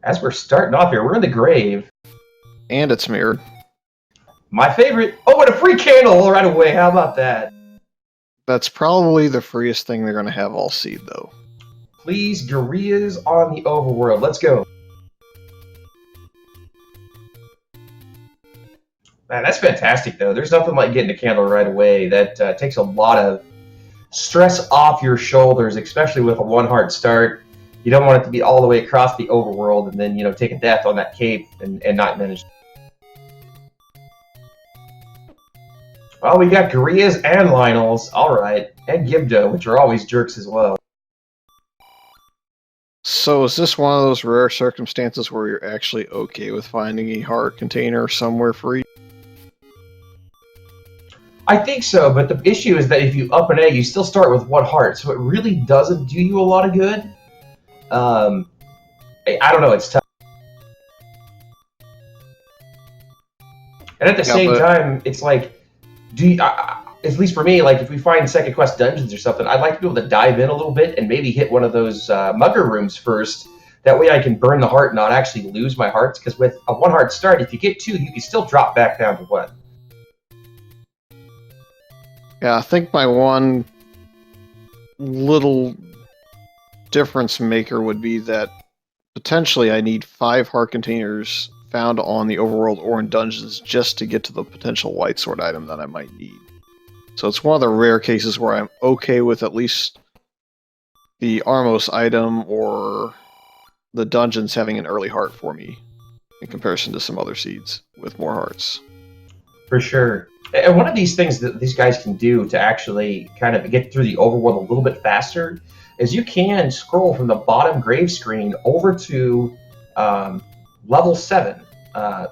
As we're starting off here, we're in the grave. And it's mirrored. My favorite. Oh, and a free candle right away. How about that? That's probably the freest thing they're going to have all seed, though. Please, gorillas on the overworld. Let's go. Man, that's fantastic, though. There's nothing like getting a candle right away. That takes a lot of stress off your shoulders, especially with a one-heart start. You don't want it to be all the way across the overworld and then, take a death on that cape and not manage. Well, we got Gorillas and Lionels, all right, and Gibdo, which are always jerks as well. So is this one of those rare circumstances where you're actually okay with finding a heart container somewhere free? I think so, but the issue is that if you up an A, you still start with one heart, so it really doesn't do you a lot of good. I don't know, it's tough. And at the same time, it's like, at least for me, like if we find second quest dungeons or something, I'd like to be able to dive in a little bit and maybe hit one of those mugger rooms first. That way I can burn the heart and not actually lose my hearts, because with a one heart start, if you get two, you can still drop back down to one. Yeah, I think my one little difference maker would be that potentially I need 5 heart containers found on the overworld or in dungeons just to get to the potential white sword item that I might need. So it's one of the rare cases where I'm okay with at least the Armos item or the dungeons having an early heart for me in comparison to some other seeds with more hearts. For sure. And one of these things that these guys can do to actually kind of get through the overworld a little bit faster is you can scroll from the bottom grave screen over to level 7.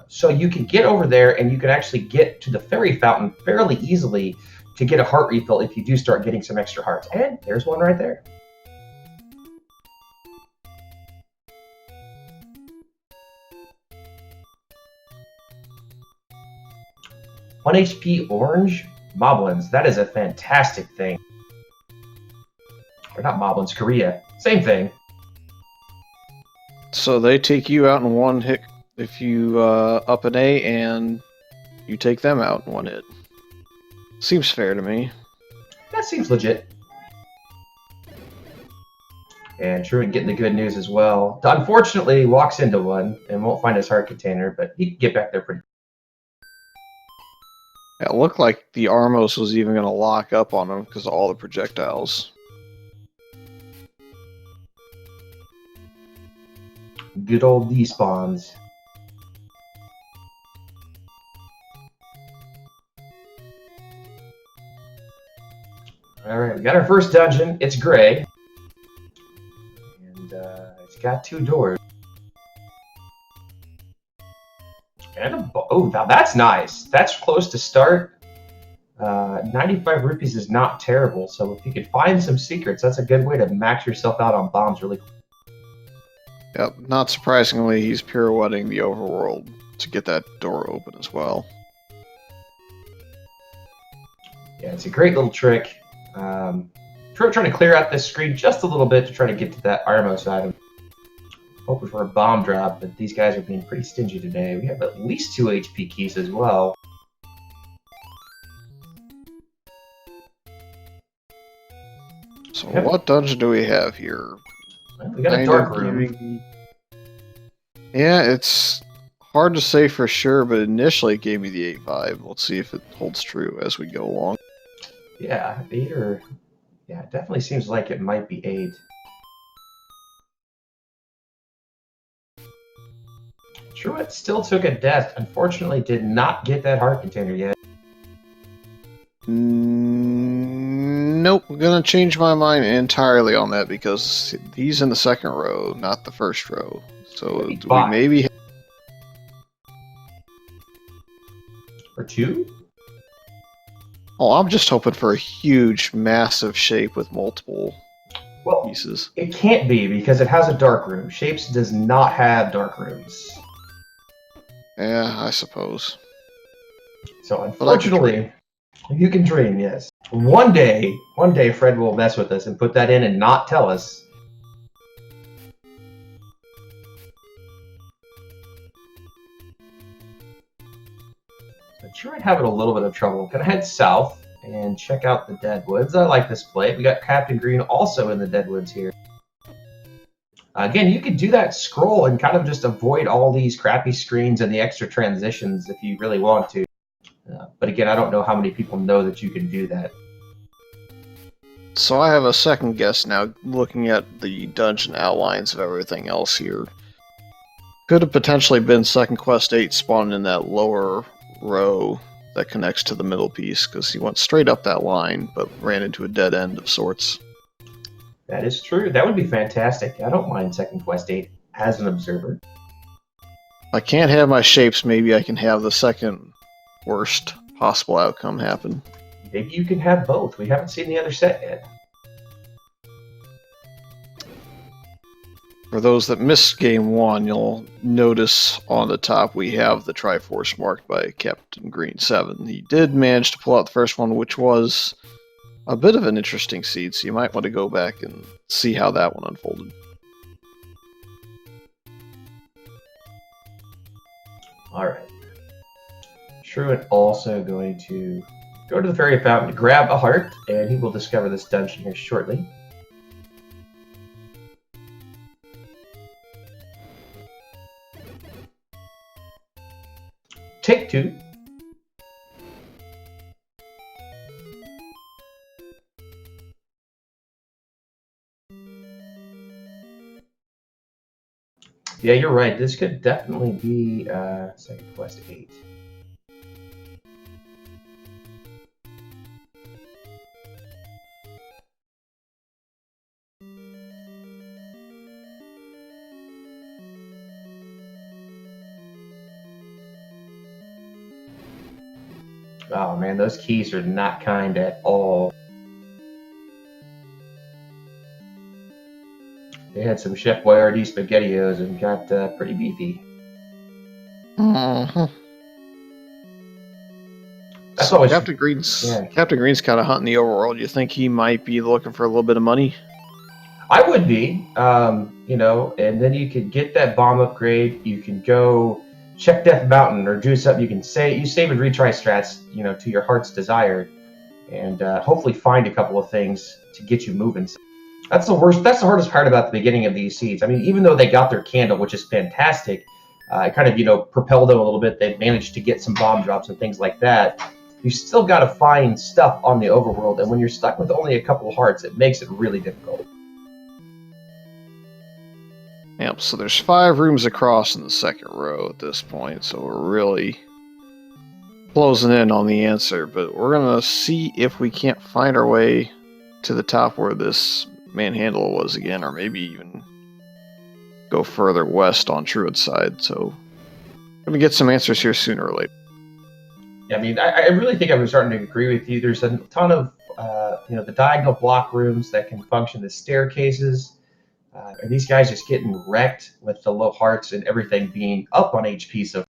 So you can get over there and you can actually get to the fairy fountain fairly easily to get a heart refill if you do start getting some extra hearts. And there's one right there. One HP orange moblins. That is a fantastic thing. Or not moblins, Korea. Same thing. So they take you out in one hit if you up an A, and you take them out in one hit. Seems fair to me. That seems legit. And Truant getting the good news as well. Unfortunately, walks into one and won't find his heart container, but he can get back there pretty. It looked like the Armos was even going to lock up on him because of all the projectiles. Good old despawns. Alright, we got our first dungeon. It's gray. And it's got 2 doors. And oh, now that's nice. That's close to start. 95 rupees is not terrible. So if you could find some secrets, that's a good way to max yourself out on bombs really quick. Yep, not surprisingly, he's pirouetting the overworld to get that door open as well. Yeah, it's a great little trick. Trying to clear out this screen just a little bit to try to get to that Armos item. Hoping for a bomb drop, but these guys are being pretty stingy today. We have at least 2 HP keys as well. So what dungeon do we have here? Well, we got a dark room. Yeah, it's hard to say for sure, but initially it gave me the 8-5. Let's see if it holds true as we go along. Yeah, 8 or... Yeah, it definitely seems like it might be 8. Truant still took a death. Unfortunately, did not get that heart container yet. Nope, I'm gonna change my mind entirely on that because he's in the second row, not the first row. So we maybe... Or 2? Oh, I'm just hoping for a huge, massive shape with multiple pieces. It can't be because it has a dark room. Shapes does not have dark rooms. Yeah, I suppose. So unfortunately, you can dream, yes. One day Fred will mess with us and put that in and not tell us. But you're having a little bit of trouble. Gonna head south and check out the Deadwoods. I like this play. We got Captain Green also in the Deadwoods here. Again, you could do that scroll and kind of just avoid all these crappy screens and the extra transitions if you really want to. But again, I don't know how many people know that you can do that. So I have a second guess now, looking at the dungeon outlines of everything else here. Could have potentially been Second Quest 8 spawned in that lower row that connects to the middle piece, because he went straight up that line, but ran into a dead end of sorts. That is true. That would be fantastic. I don't mind Second Quest 8 as an observer. I can't have my shapes, maybe I can have the second worst possible outcome happen. Maybe you can have both. We haven't seen the other set yet. For those that missed Game 1, you'll notice on the top we have the Triforce marked by CaptainGreen7. He did manage to pull out the first one, which was a bit of an interesting seed, so you might want to go back and see how that one unfolded. Alright. Truant also going to go to the fairy fountain to grab a heart, and he will discover this dungeon here shortly. Take 2. Yeah, you're right. This could definitely be Second Quest 8. Oh man, those keys are not kind at all. They had some Chef Boyardee SpaghettiOs and got pretty beefy. Mm-hmm. That's so always Captain Green's kind of hunting the overworld. You think he might be looking for a little bit of money? I would be, you know, and then you could get that bomb upgrade. You can go check Death Mountain or do something. You can you save and retry strats, you know, to your heart's desire, and hopefully find a couple of things to get you moving. That's the worst. That's the hardest part about the beginning of these seeds. I mean, even though they got their candle, which is fantastic, it kind of, you know, propelled them a little bit. They managed to get some bomb drops and things like that. You still got to find stuff on the overworld, and when you're stuck with only a couple of hearts, it makes it really difficult. Yep, so there's 5 rooms across in the second row at this point, so we're really closing in on the answer, but we're going to see if we can't find our way to the top where this manhandle was again, or maybe even go further west on Truant's side, so I'm going to get some answers here sooner or later. I mean, I really think I'm starting to agree with you. There's a ton of, you know, the diagonal block rooms that can function as staircases. And these guys just getting wrecked with the low hearts and everything being up on HP. So,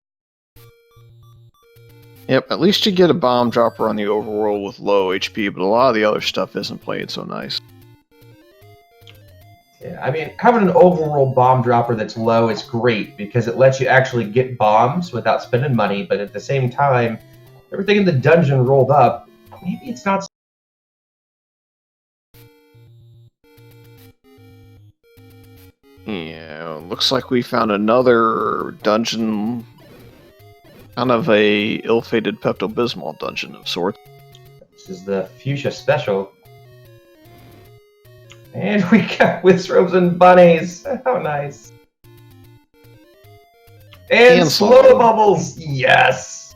yep, at least you get a bomb dropper on the overworld with low HP, but a lot of the other stuff isn't played so nice. yeah, I mean, having an overworld bomb dropper that's low is great because it lets you actually get bombs without spending money, but at the same time, everything in the dungeon rolled up, maybe it's not. Yeah, looks like we found another dungeon, kind of a ill-fated Pepto-Bismol dungeon of sorts. This is the Fuchsia Special. And we got Withrows and Bunnies. How nice. And Slow Bubbles. Yes.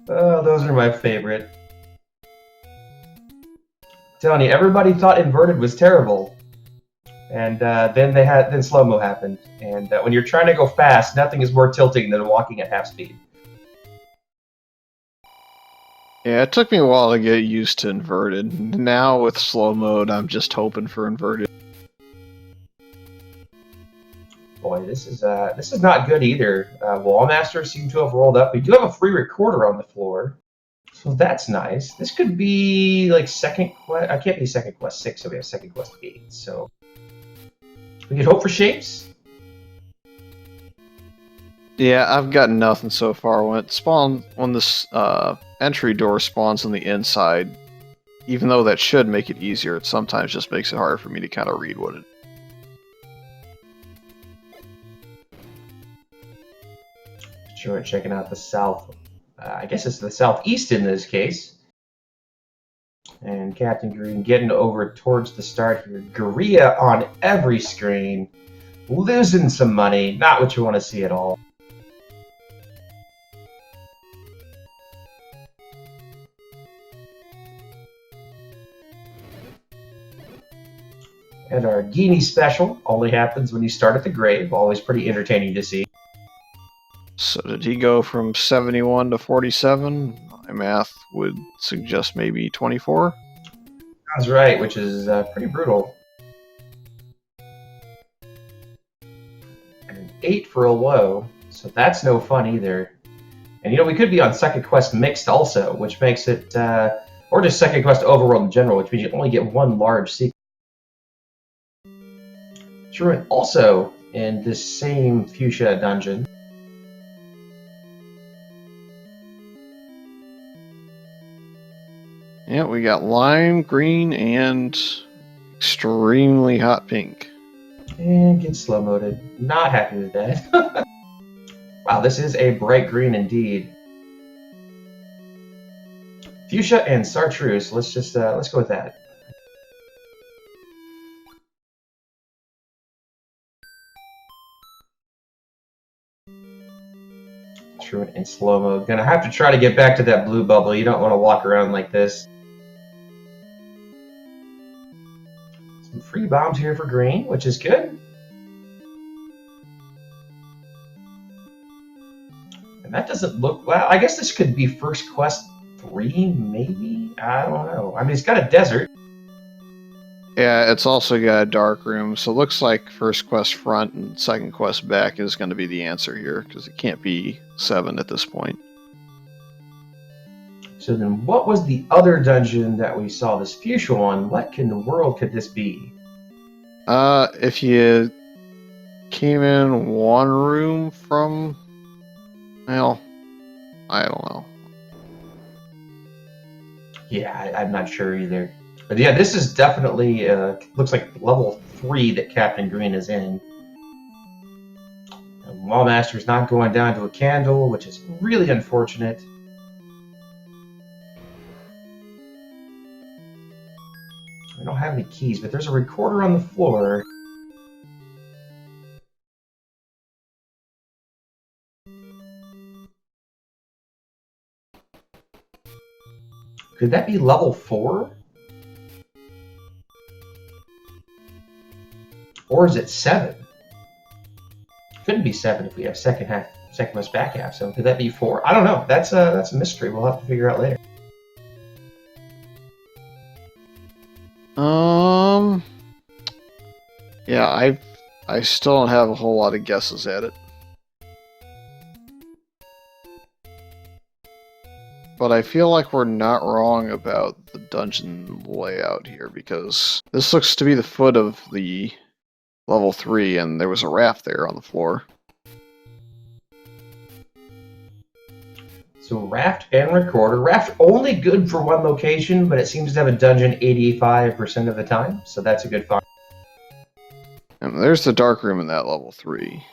Oh, those are my favorite. I'm telling you, everybody thought inverted was terrible. And then slow-mo happened. And when you're trying to go fast, nothing is more tilting than walking at half speed. Yeah, it took me a while to get used to inverted. Now with slow mode, I'm just hoping for inverted. Boy, this is not good either. Wallmasters seem to have rolled up. We do have a free recorder on the floor, so that's nice. This could be like second quest. I can't be second quest 6, so we have second quest 8. So we could hope for shapes. Yeah, I've got nothing so far. When this entry door spawns on the inside, even though that should make it easier, it sometimes just makes it harder for me to kind of read what it. Sure, checking out the south. I guess it's the southeast in this case. And Captain Green getting over towards the start here. Guerrilla on every screen. Losing some money. Not what you want to see at all. And our Genie special only happens when you start at the grave. Always pretty entertaining to see. So did he go from 71 to 47? My math would suggest maybe 24. Sounds right, which is pretty brutal. And an 8 for a low, so that's no fun either. And we could be on Second Quest Mixed also, which makes it, or just Second Quest Overworld in general, which means you only get one large secret. Truant also in this same fuchsia dungeon. Yeah, we got lime, green, and extremely hot pink. And get slow-moded. Not happy with that. Wow, this is a bright green indeed. Fuchsia and Chartreuse. Let's go with that. Truant in slow-mo. Gonna have to try to get back to that blue bubble. You don't want to walk around like this. Some free bombs here for green, which is good. And that doesn't look... Well, I guess this could be First Quest 3, maybe? I don't know. I mean, it's got a desert. Yeah, it's also got a dark room, so it looks like First Quest front and Second Quest back is going to be the answer here, because it can't be 7 at this point. So then what was the other dungeon that we saw this fuchsia on? What in the world could this be? If you came in one room from... Well, I don't know. Yeah, I'm not sure either. But yeah, this is definitely, looks like level 3 that Captain Green is in. And Wallmaster's not going down to a candle, which is really unfortunate. I don't have any keys, but there's a recorder on the floor. Could that be level 4? Or is it 7? Couldn't be 7 if we have second most back half. So could that be 4? I don't know. That's a mystery. We'll have to figure out later. Yeah, I still don't have a whole lot of guesses at it. But I feel like we're not wrong about the dungeon layout here, because this looks to be the foot of the level 3, and there was a raft there on the floor. So raft and recorder. Raft only good for one location, but it seems to have a dungeon 85% of the time, so that's a good find. And there's the dark room in that level 3.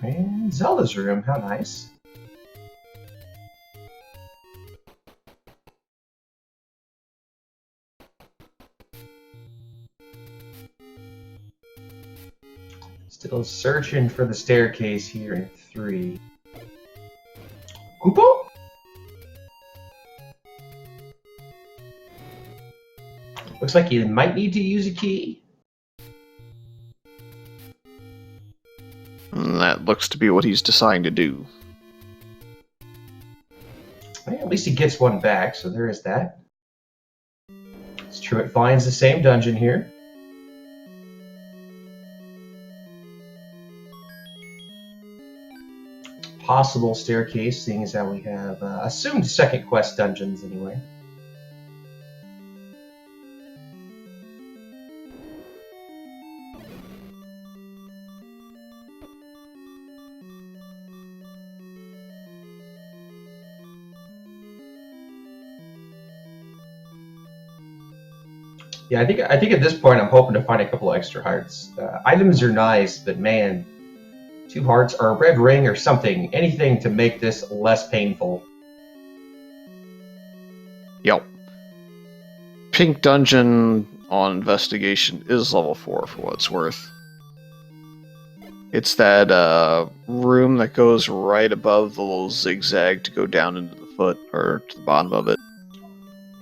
And Zelda's room, how nice. Still searching for the staircase here in 3. Koopo? Looks like you might need to use a key. And that looks to be what he's deciding to do. Well, at least he gets one back, so there is that. It's true, it finds the same dungeon here. possible staircase, seeing as how we have assumed second quest dungeons anyway. Yeah, I think at this point I'm hoping to find a couple of extra hearts. Items are nice, but man, 2 hearts or a red ring or something, anything to make this less painful. Yep. Pink Dungeon on Investigation is level 4 for what it's worth. It's that room that goes right above the little zigzag to go down into the foot, or to the bottom of it.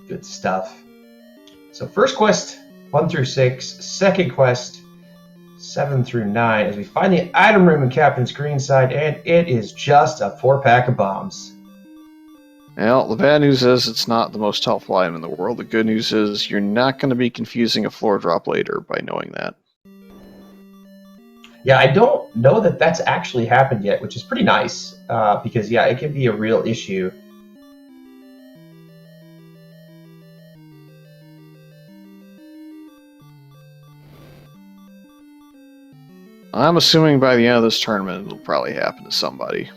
Good stuff. So first quest, 1 through 6. Second quest, 7 through 9, as we find the item room in Captain's Green side, and it is just a 4-pack of bombs. Well, the bad news is it's not the most helpful item in the world. The good news is you're not going to be confusing a floor drop later by knowing that. Yeah, I don't know that that's actually happened yet, which is pretty nice, because, yeah, it can be a real issue. I'm assuming by the end of this tournament it'll probably happen to somebody.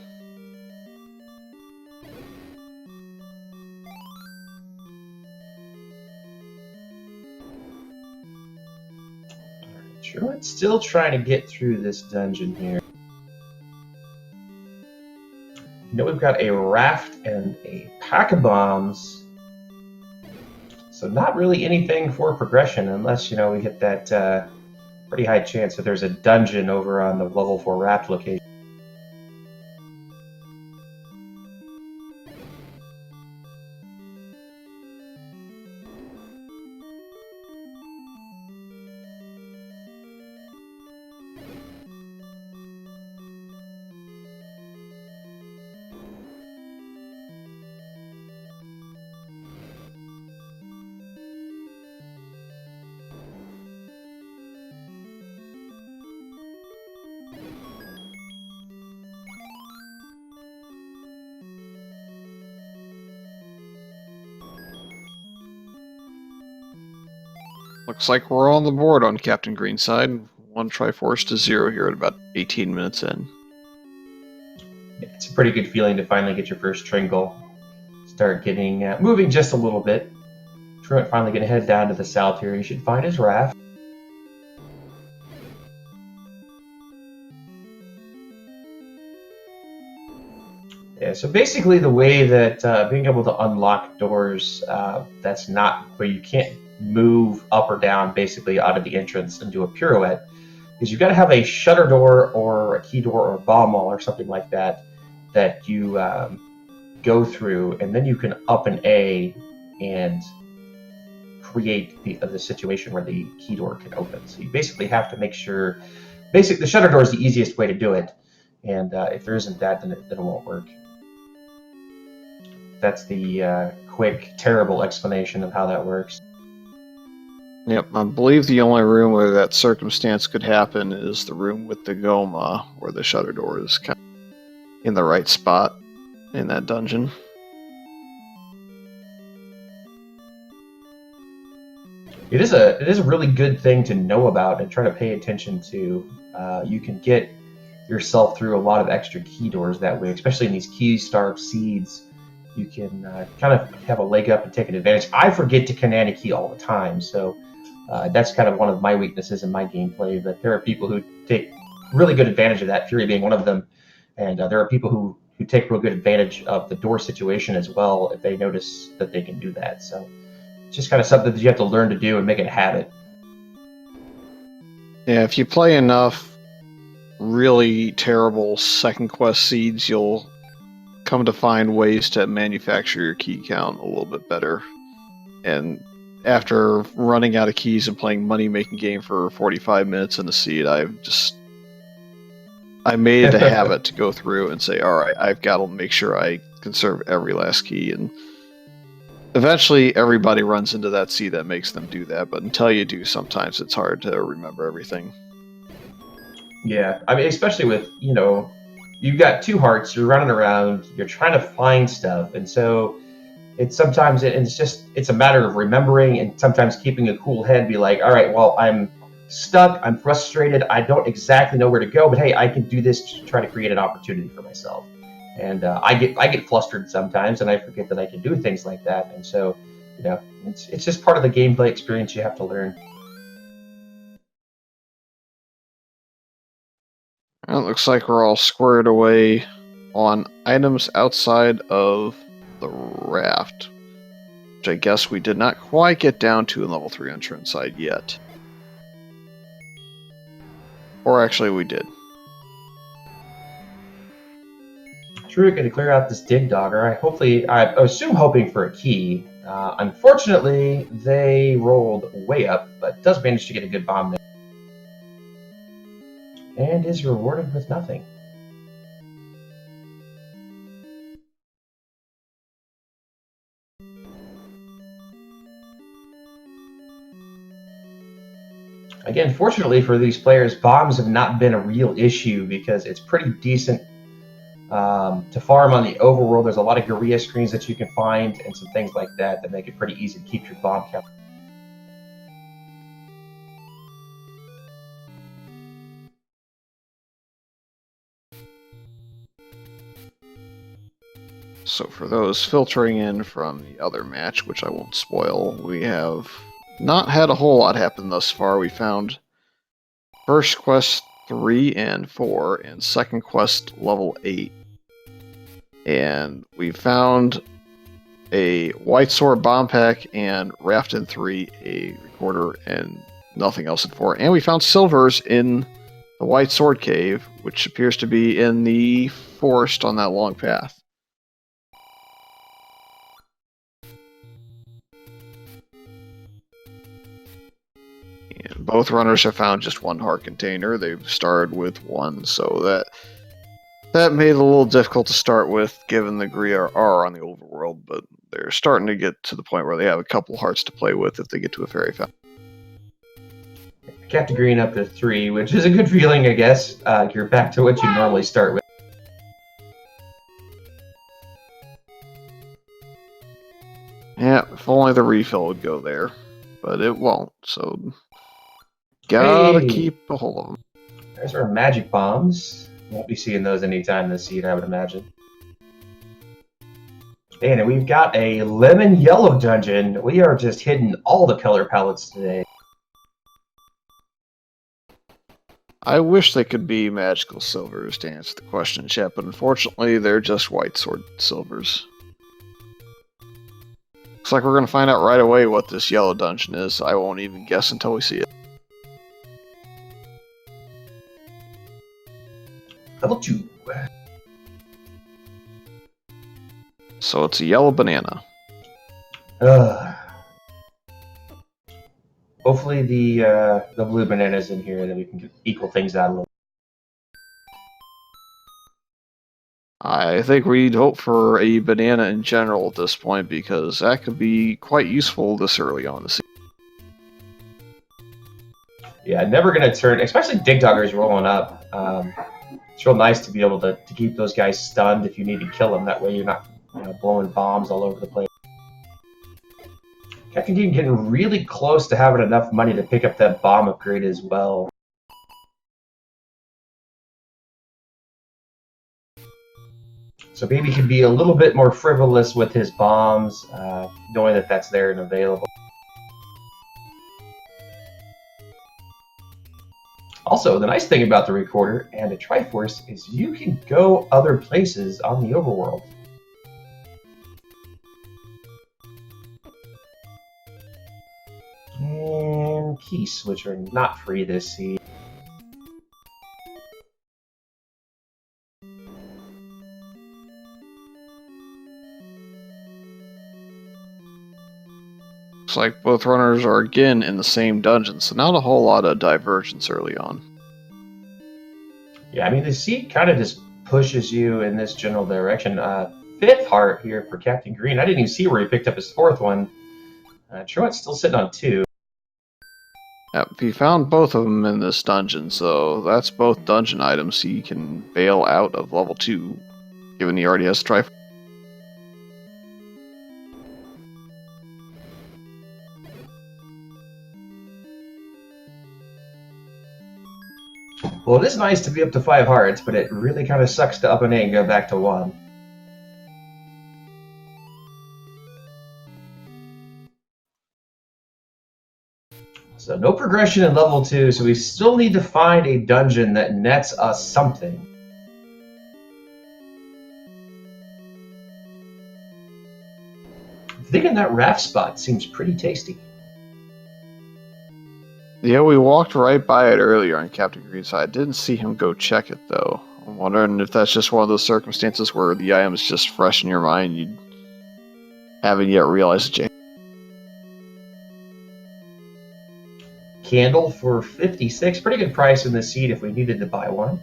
Truant's still trying to get through this dungeon here. You know, we've got a raft and a pack of bombs. So not really anything for progression unless, you know, we hit that pretty high chance that there's a dungeon over on the level 4 raft location. Looks like we're on the board on Captain Green side. 1 Triforce to 0 here at about 18 minutes in. It's a pretty good feeling to finally get your first Tringle. Start getting moving just a little bit. Truant finally going to head down to the south here. He should find his raft. Yeah, so basically the way that being able to unlock doors that's not where you can't move up or down basically out of the entrance and do a pirouette is you've got to have a shutter door or a key door or a bomb wall or something like that that you go through, and then you can up an A and create the situation where the key door can open. So you basically have to make sure, the shutter door is the easiest way to do it, and if there isn't that, then it won't work. That's the quick, terrible explanation of how that works. Yep, I believe the only room where that circumstance could happen is the room with the Goma, where the shutter door is kind of in the right spot in that dungeon. It is a really good thing to know about and try to pay attention to. You can get yourself through a lot of extra key doors that way, especially in these key-starved seeds. You can kind of have a leg up and take an advantage. I forget to Kanani key all the time, so that's kind of one of my weaknesses in my gameplay, but there are people who take really good advantage of that, Fury being one of them, and there are people who take real good advantage of the door situation as well if they notice that they can do that. So it's just kind of something that you have to learn to do and make it a habit. Yeah, if you play enough really terrible second quest seeds, you'll come to find ways to manufacture your key count a little bit better. And after running out of keys and playing money-making game for 45 minutes in the seed, I made it a habit to go through and say, all right, I've got to make sure I conserve every last key. And eventually everybody runs into that seed that makes them do that, but until you do, sometimes it's hard to remember everything. Yeah, I mean, especially with, you know, you've got 2 hearts, you're running around, you're trying to find stuff, and so it's a matter of remembering and sometimes keeping a cool head. Be like, all right, well, I'm stuck, I'm frustrated, I don't exactly know where to go, but hey, I can do this to try to create an opportunity for myself. And I get flustered sometimes, and I forget that I can do things like that. And so, it's just part of the gameplay experience you have to learn. Well, it looks like we're all squared away on items outside of the raft, which I guess we did not quite get down to in level 3 on Truant side yet. Or actually, we did. True, going to clear out this dig dogger. I assume hoping for a key. Unfortunately, they rolled way up, but does manage to get a good bomb there. And is rewarded with nothing. Again, fortunately for these players, bombs have not been a real issue because it's pretty decent to farm on the overworld. There's a lot of guerrilla screens that you can find and some things like that that make it pretty easy to keep your bomb count. So for those filtering in from the other match, which I won't spoil, we have not had a whole lot happen thus far. We found first quest 3 and 4 and second quest level 8. And we found a White Sword bomb pack and Raft in 3, a recorder, and nothing else in 4. And we found silvers in the White Sword cave, which appears to be in the forest on that long path. And both runners have found just 1 heart container. They've started with 1, so that made it a little difficult to start with, given the Grier are on the overworld, but they're starting to get to the point where they have a couple hearts to play with if they get to a fairy fountain. Captain Green up to 3, which is a good feeling, I guess. You're back to what you normally start with. Yeah, if only the refill would go there, but it won't, so gotta keep a hold of them. There's our magic bombs. Won't be seeing those anytime this season, I would imagine. And we've got a lemon yellow dungeon. We are just hitting all the color palettes today. I wish they could be magical silvers to answer the question, chat, but unfortunately they're just white sword silvers. Looks like we're going to find out right away what this yellow dungeon is. I won't even guess until we see it. Level 2. So it's a yellow banana. Hopefully the blue banana's in here, and then we can equal things out a little. I think we'd hope for a banana in general at this point, because that could be quite useful this early on the season. Yeah, never going to turn, especially dig doggers rolling up. It's real nice to be able to keep those guys stunned if you need to kill them. That way you're not blowing bombs all over the place. Captain Green getting really close to having enough money to pick up that bomb upgrade as well. So maybe he can be a little bit more frivolous with his bombs, knowing that that's there and available. Also, the nice thing about the recorder and a Triforce is you can go other places on the overworld. And keys, which are not free this season. Looks like both runners are again in the same dungeon, so not a whole lot of divergence early on. Yeah, I mean, the seed kind of just pushes you in this general direction. 5th heart here for Captain Green. I didn't even see where he picked up his 4th one. Truant's still sitting on 2. Yep, he found both of them in this dungeon, so that's both dungeon items he can bail out of level 2, given he already has Triforce. Well, it is nice to be up to 5 hearts, but it really kind of sucks to up an 8 and go back to 1. So no progression in level 2, so we still need to find a dungeon that nets us something. Thinking that raft spot seems pretty tasty. Yeah, we walked right by it earlier on CaptainGreen7. I didn't see him go check it, though. I'm wondering if that's just one of those circumstances where the item is just fresh in your mind, you haven't yet realized it. Candle for 56, pretty good price in the seed if we needed to buy one.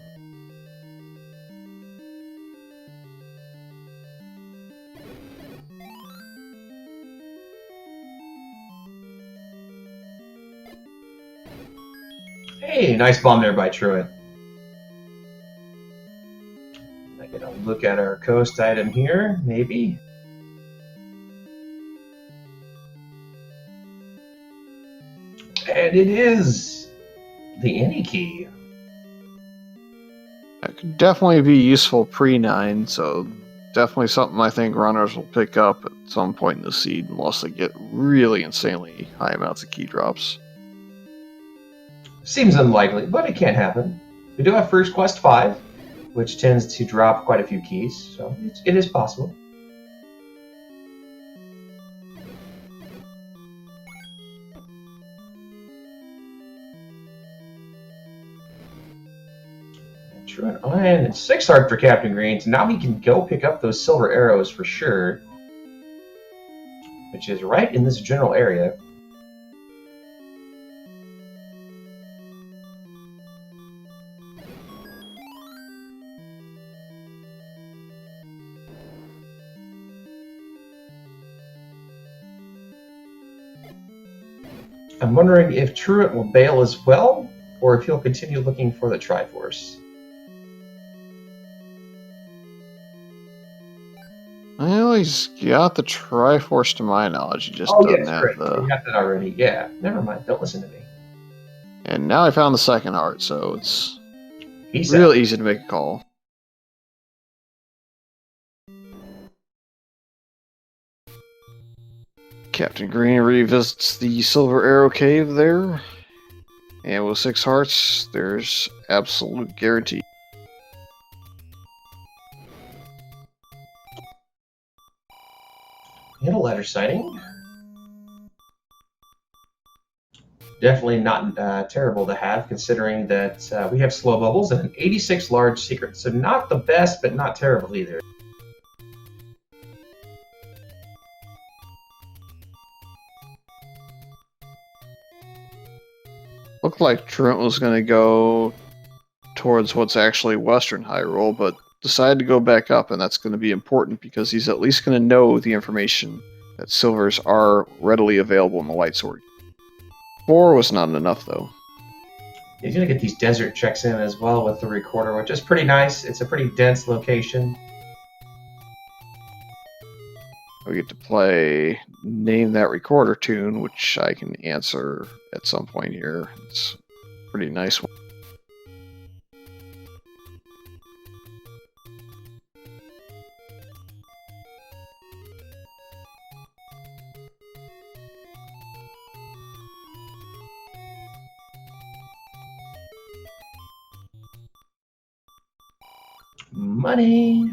Hey, nice bomb there by Truant. I get a look at our coast item here, maybe. And it is the any key. That could definitely be useful pre-9, so definitely something I think runners will pick up at some point in the seed, unless they get really insanely high amounts of key drops. Seems unlikely, but it can happen. We do have First Quest 5, which tends to drop quite a few keys, so it is possible. Truant Iron and 6 heart for Captain Green, so now we can go pick up those silver arrows for sure, which is right in this general area. I'm wondering if Truant will bail as well, or if he'll continue looking for the Triforce. Well, he's got the Triforce to my knowledge. He just doesn't have the. We got that already. Yeah, never mind. Don't listen to me. And now I found the second heart, so it's real easy to make a call. Captain Green revisits the Silver Arrow Cave there. And with 6 hearts, there's absolute guarantee. Hit a letter sighting. Definitely not terrible to have, considering that we have slow bubbles and an 86 large secret. So not the best, but not terrible either. Looked like Truant was going to go towards what's actually Western Hyrule, but decided to go back up, and that's going to be important because he's at least going to know the information that silvers are readily available in the Light Sword. 4 was not enough, though. He's going to get these desert checks in as well with the recorder, which is pretty nice. It's a pretty dense location. We get to play Name That Recorder tune, which I can answer at some point here. It's a pretty nice one. Money.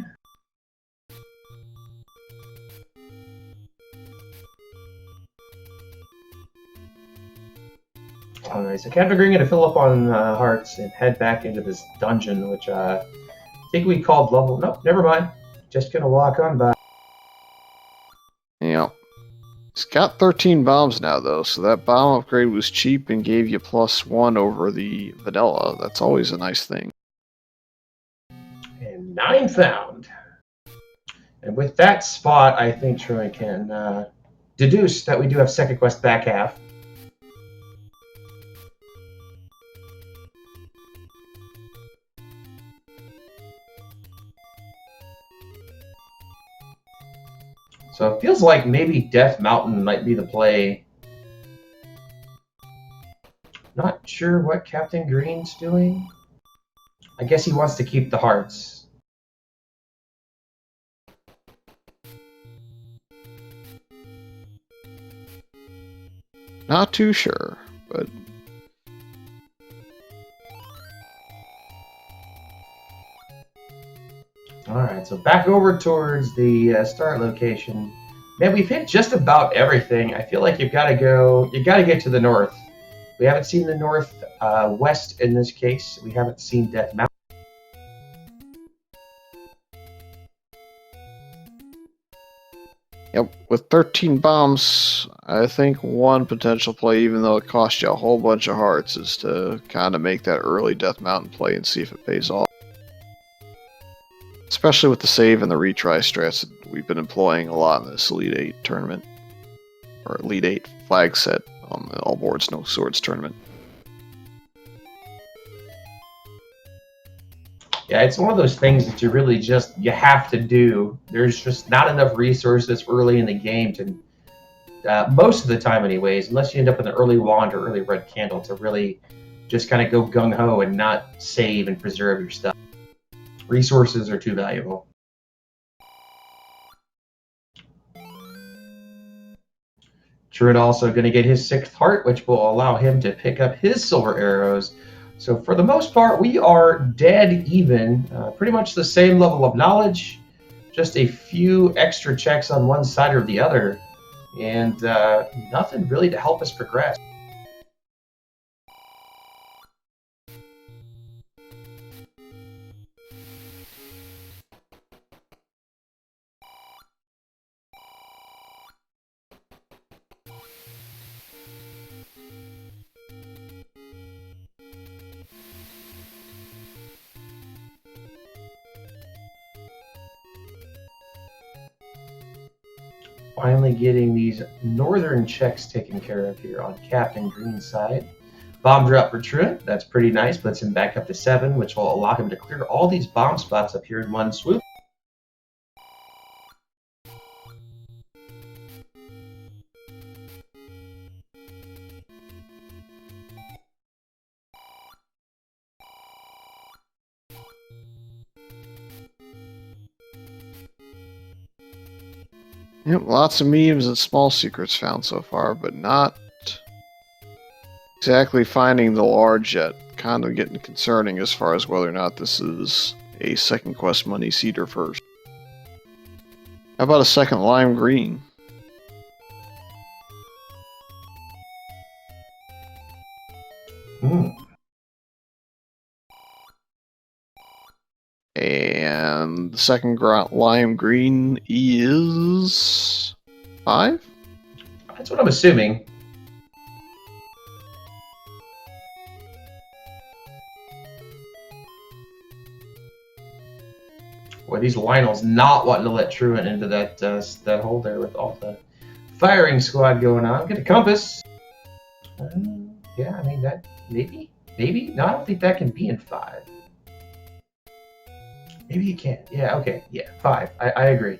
Alright, so Captain Green going to fill up on hearts and head back into this dungeon, which I think we called level. Nope, never mind. Just going to walk on by. Yeah. It's got 13 bombs now, though, so that bomb upgrade was cheap and gave you +1 over the vanilla. That's always a nice thing. And 9 found. And with that spot, I think Troy can deduce that we do have second quest back half. So it feels like maybe Death Mountain might be the play. Not sure what Captain Green's doing. I guess he wants to keep the hearts. Not too sure, but... Alright, so back over towards the start location. Man, we've hit just about everything. I feel like you gotta get to the north. We haven't seen the north west in this case. We haven't seen Death Mountain. Yep, with 13 bombs, I think one potential play, even though it costs you a whole bunch of hearts, is to kind of make that early Death Mountain play and see if it pays off. Especially with the save and the retry strats that we've been employing a lot in this Elite 8 tournament. Or Elite 8 flag set on the All Boards No Swords tournament. Yeah, it's one of those things that you really you have to do. There's just not enough resources early in the game to, most of the time anyways, unless you end up in the early wand or early red candle to really just kind of go gung-ho and not save and preserve your stuff. Resources are too valuable. Truant also going to get his 6th heart, which will allow him to pick up his silver arrows. So for the most part, we are dead even. Pretty much the same level of knowledge, just a few extra checks on one side or the other, and nothing really to help us progress. Finally getting these northern checks taken care of here on Captain Green's side. Bomb drop for Truant, that's pretty nice, puts him back up to 7, which will allow him to clear all these bomb spots up here in one swoop. Yep, lots of memes and small secrets found so far, but not exactly finding the large yet. Kind of getting concerning as far as whether or not this is a second quest money seed or first. How about a second lime green? And the second lime green is 5? That's what I'm assuming. Boy, these Lionel's not wanting to let Truant into that hole there with all the firing squad going on. Get a compass. Yeah, I mean, that maybe? No, I don't think that can be in 5. Maybe you can. Yeah, okay. Yeah, 5. I agree.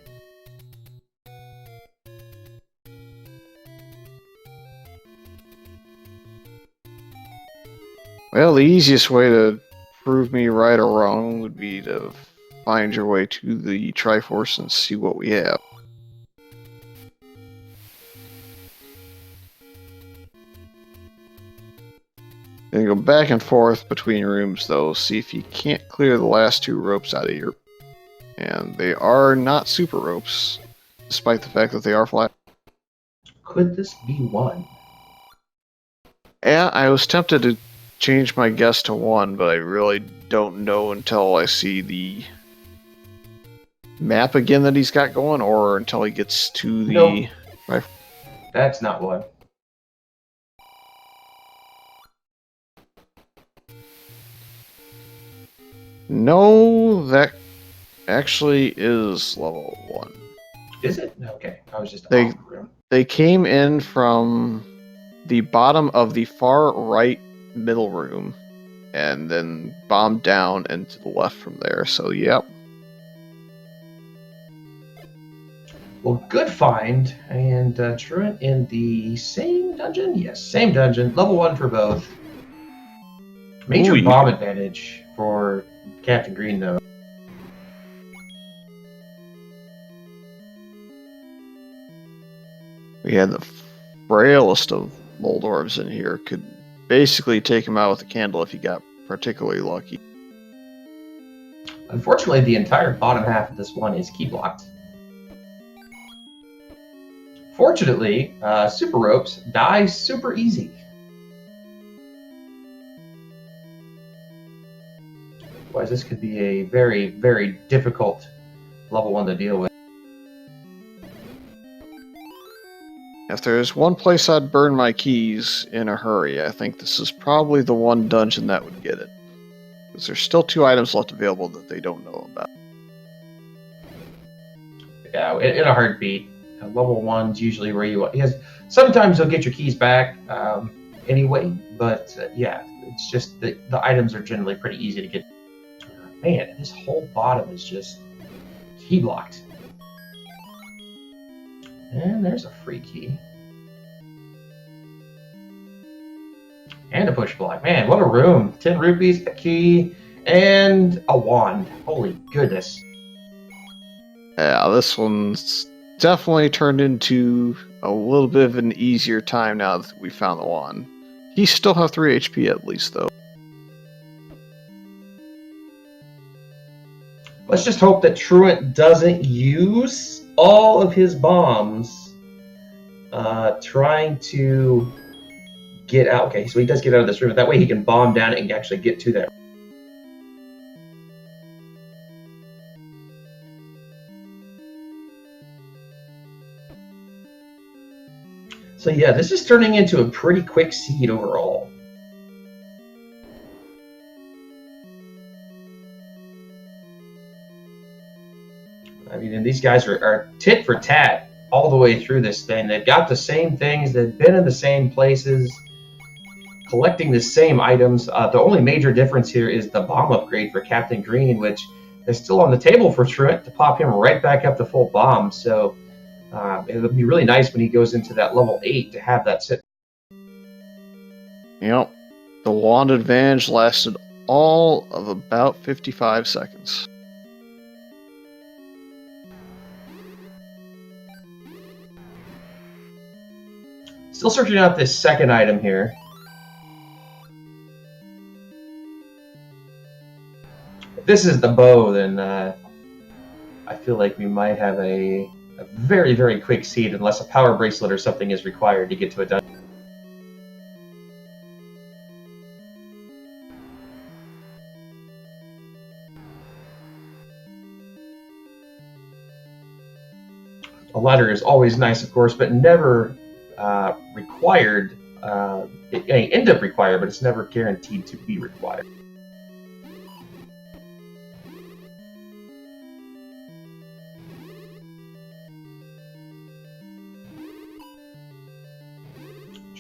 Well, the easiest way to prove me right or wrong would be to find your way to the Triforce and see what we have. Then go back and forth between rooms, though. See if you can't clear the last 2 ropes out of here. And they are not super ropes, despite the fact that they are flat. Could this be one? Yeah, I was tempted to change my guess to 1, but I really don't know until I see the map again that he's got going, or until he gets to the... Nope. That's not one. No, that actually is level 1. Is it? Okay, I was just off the room. They came in from the bottom of the far right middle room, and then bombed down and to the left from there, so yep. Well, good find. And Truant in the same dungeon? Yes, same dungeon. Level 1 for both. Major Ooh, bomb advantage for Captain Green, though. we had the frailest of Moldorves in here. Could basically take him out with a candle if he got particularly lucky. Unfortunately, the entire bottom half of this one is key blocked. Fortunately, Super Ropes dies super easy. Otherwise, this could be a very, very difficult level 1 to deal with. If there's one place I'd burn my keys in a hurry, I think this is probably the one dungeon that would get it. Because there's still 2 items left available that they don't know about. Yeah, in a heartbeat. Level 1's usually where you want. Because sometimes you'll get your keys back anyway, but yeah, it's just the items are generally pretty easy to get. Man, this whole bottom is just key blocked. And there's a free key. And a push block. Man, what a room. 10 rupees, a key, and a wand. Holy goodness. Yeah, this one's definitely turned into a little bit of an easier time now that we found the wand. He still have 3 HP at least, though. Let's just hope that Truant doesn't use all of his bombs trying to get out. Okay, so he does get out of this room. That way he can bomb down it and actually get to that. So yeah, this is turning into a pretty quick seed overall. I mean, and these guys are tit for tat all the way through this thing. They've got the same things. They've been in the same places, collecting the same items. The only major difference here is the bomb upgrade for Captain Green, which is still on the table for Truant to pop him right back up to full bomb. So it'll be really nice when he goes into that level 8 to have that sit. Yep. The wand advantage lasted all of about 55 seconds. Still searching out this second item here. If this is the bow, then I feel like we might have a very, very quick seed unless a power bracelet or something is required to get to a dungeon. A ladder is always nice, of course, but never required. It may end up required, but it's never guaranteed to be required.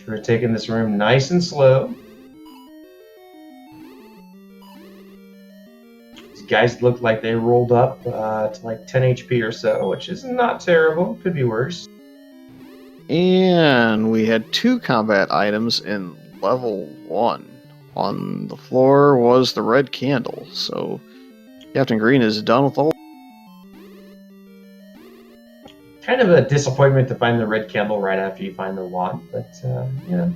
We're taking this room nice and slow. These guys look like they rolled up to like 10 HP or so, which is not terrible. Could be worse. And we had 2 combat items in level 1. On the floor was the red candle, so Captain Green is done with all. Kind of a disappointment to find the red candle right after you find the wand, but you know.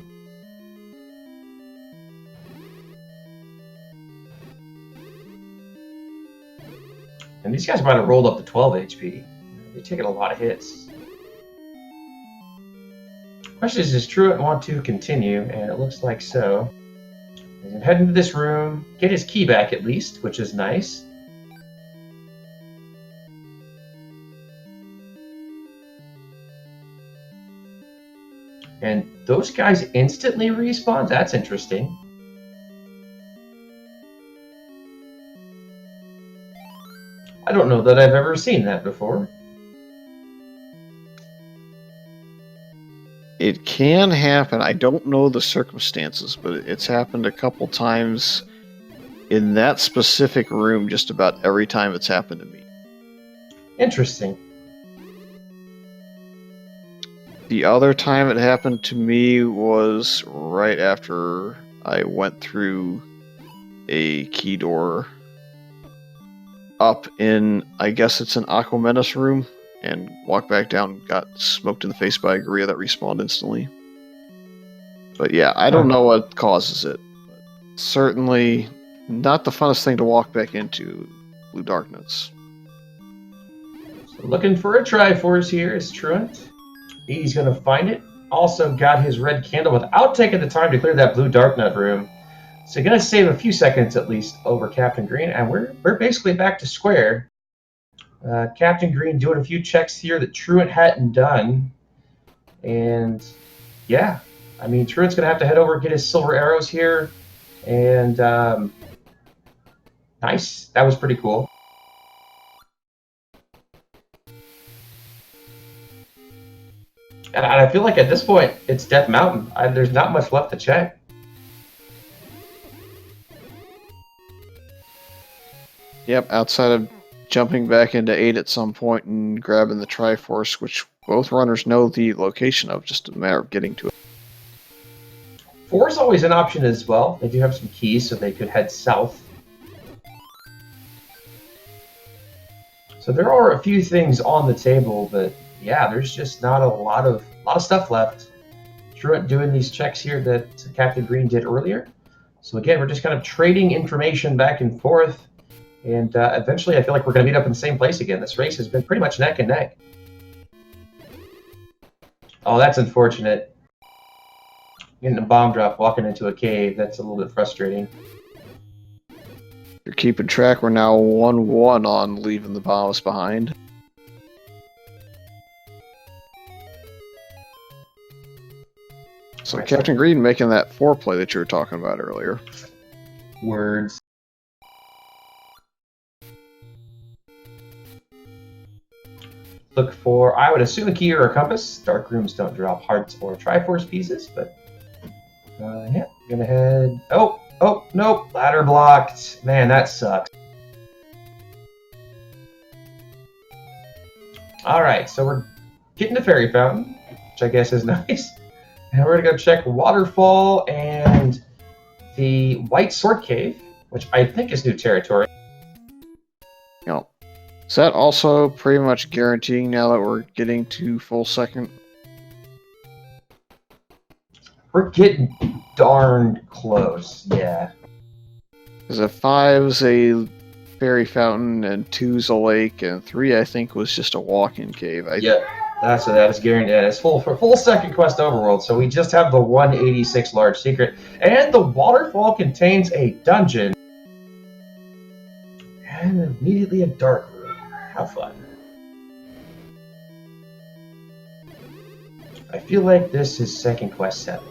And these guys might have rolled up to 12 HP. They're taking a lot of hits. Question is, does Truant want to continue? And it looks like so. He's gonna head into this room, get his key back at least, which is nice. And those guys instantly respawn? That's interesting. I don't know that I've ever seen that before. It can happen. I don't know the circumstances, but it's happened a couple times in that specific room just about every time it's happened to me. Interesting. The other time it happened to me was right after I went through a key door up in, I guess it's an Aquamenus room, and walked back down and got smoked in the face by a gorilla that respawned instantly. But yeah, I don't know what causes it. But certainly not the funnest thing to walk back into, Blue Darkness. So looking for a Triforce here is Truant. He's going to find it. Also got his red candle without taking the time to clear that blue Darknut room. So going to save a few seconds at least over Captain Green, and we're basically back to square. Captain Green doing a few checks here that Truant hadn't done. And yeah, I mean, Truant's going to have to head over and get his silver arrows here. And nice. That was pretty cool. And I feel like at this point, it's Death Mountain. There's not much left to check. Yep, outside of jumping back into 8 at some point and grabbing the Triforce, which both runners know the location of, just a matter of getting to it. 4 is always an option as well. They do have some keys, so they could head south. So there are a few things on the table, but yeah, there's just not a lot of stuff left. Truant doing these checks here that Captain Green did earlier. So again, we're just kind of trading information back and forth, and eventually I feel like we're going to meet up in the same place again. This race has been pretty much neck and neck. Oh, that's unfortunate. Getting a bomb drop, walking into a cave, that's a little bit frustrating. You're keeping track, we're now 1-1 on leaving the bombs behind. So right, Captain Green making that 4 play that you were talking about earlier. Words. Look for, I would assume, a key or a compass. Dark rooms don't drop hearts or Triforce pieces, but yeah, gonna head. Oh, nope, ladder blocked. Man, that sucks. All right, so we're getting the fairy fountain, which I guess is nice. And we're gonna go check waterfall and the White Sword Cave, which I think is new territory. Yep. Is that also pretty much guaranteeing now that we're getting to full second? We're getting darn close, yeah. Because if 5's a fairy fountain and 2's a lake and 3 I think was just a walk-in cave. Yeah, that is guaranteed. It's full second quest overworld. So we just have the 186 large secret, and the waterfall contains a dungeon, and immediately a dark room. How fun! I feel like this is second quest 7.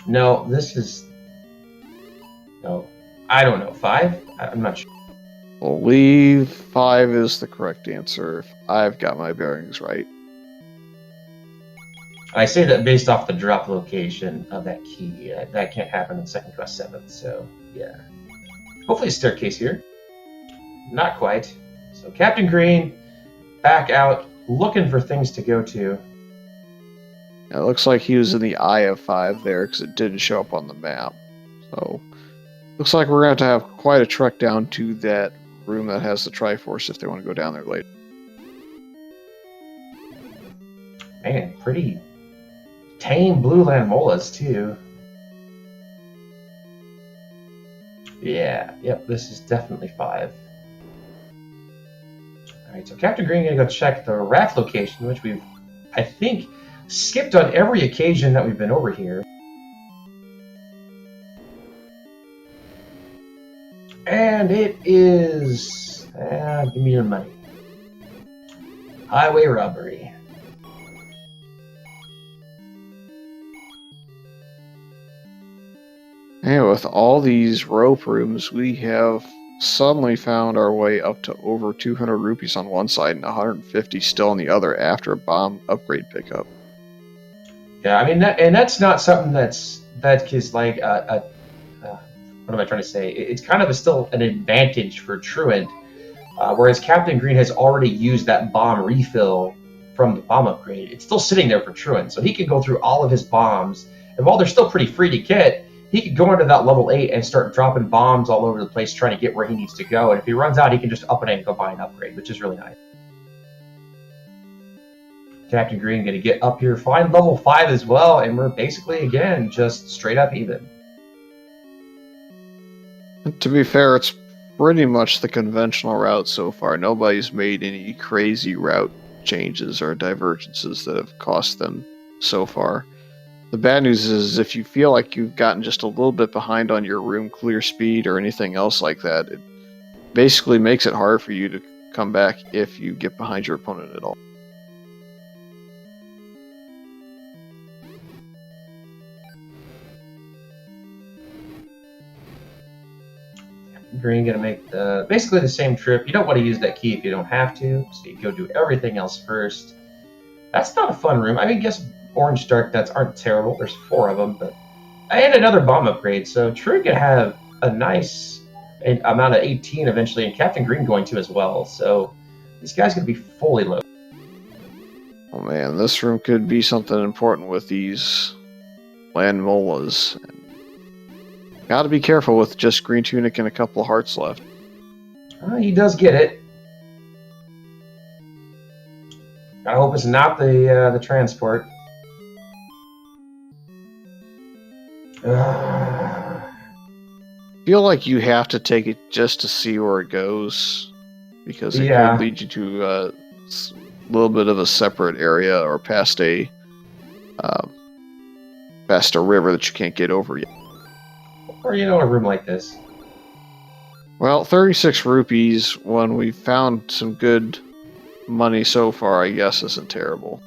No, this is... No, I don't know. 5? I'm not sure. I believe 5 is the correct answer, if I've got my bearings right. I say that based off the drop location of that key. That can't happen in second quest 7, so yeah. Hopefully a staircase here. Not quite. So Captain Green, back out, looking for things to go to. It looks like he was in the eye of 5 there, because it didn't show up on the map. So, looks like we're going to have quite a trek down to that room that has the Triforce if they want to go down there later. Man, pretty tame blue Landmolas, too. Yeah, yep, this is definitely 5. Alright, so Captain Green going to go check the raft location, which we've, I think, skipped on every occasion that we've been over here. And it is... give me your money. Highway robbery. And with all these rope rooms, we have suddenly found our way up to over 200 rupees on one side and 150 still on the other after a bomb upgrade pickup. Yeah, I mean, that's not something that is like what am I trying to say? It's kind of still an advantage for Truant Whereas Captain Green has already used that bomb refill from the bomb upgrade. It's still sitting there for Truant, so he could go through all of his bombs, and while they're still pretty free to get, he could go into that level 8 and start dropping bombs all over the place trying to get where he needs to go, and if he runs out, he can just up it and go buy an upgrade, which is really nice. Captain Green going to get up here, find level 5 as well, and we're basically, again, just straight up even. To be fair, it's pretty much the conventional route so far. Nobody's made any crazy route changes or divergences that have cost them so far. The bad news is if you feel like you've gotten just a little bit behind on your room clear speed or anything else like that, it basically makes it hard for you to come back if you get behind your opponent at all. Green going to make basically the same trip. You don't want to use that key if you don't have to, so you go do everything else first. That's not a fun room. I mean, I guess orange dark nuts aren't terrible. There's 4 of them, but I had another bomb upgrade, so True can have a nice amount of 18 eventually, and Captain Green going to as well. So these guys going to be fully loaded. Oh man, this room could be something important with these land molas. Gotta be careful with just green tunic and a couple of hearts left. He does get it. I hope it's not the transport. Feel like you have to take it just to see where it goes, because it could lead you to a little bit of a separate area or past a river that you can't get over yet. Or, a room like this. Well, 36 rupees when we found some good money so far, I guess, isn't terrible.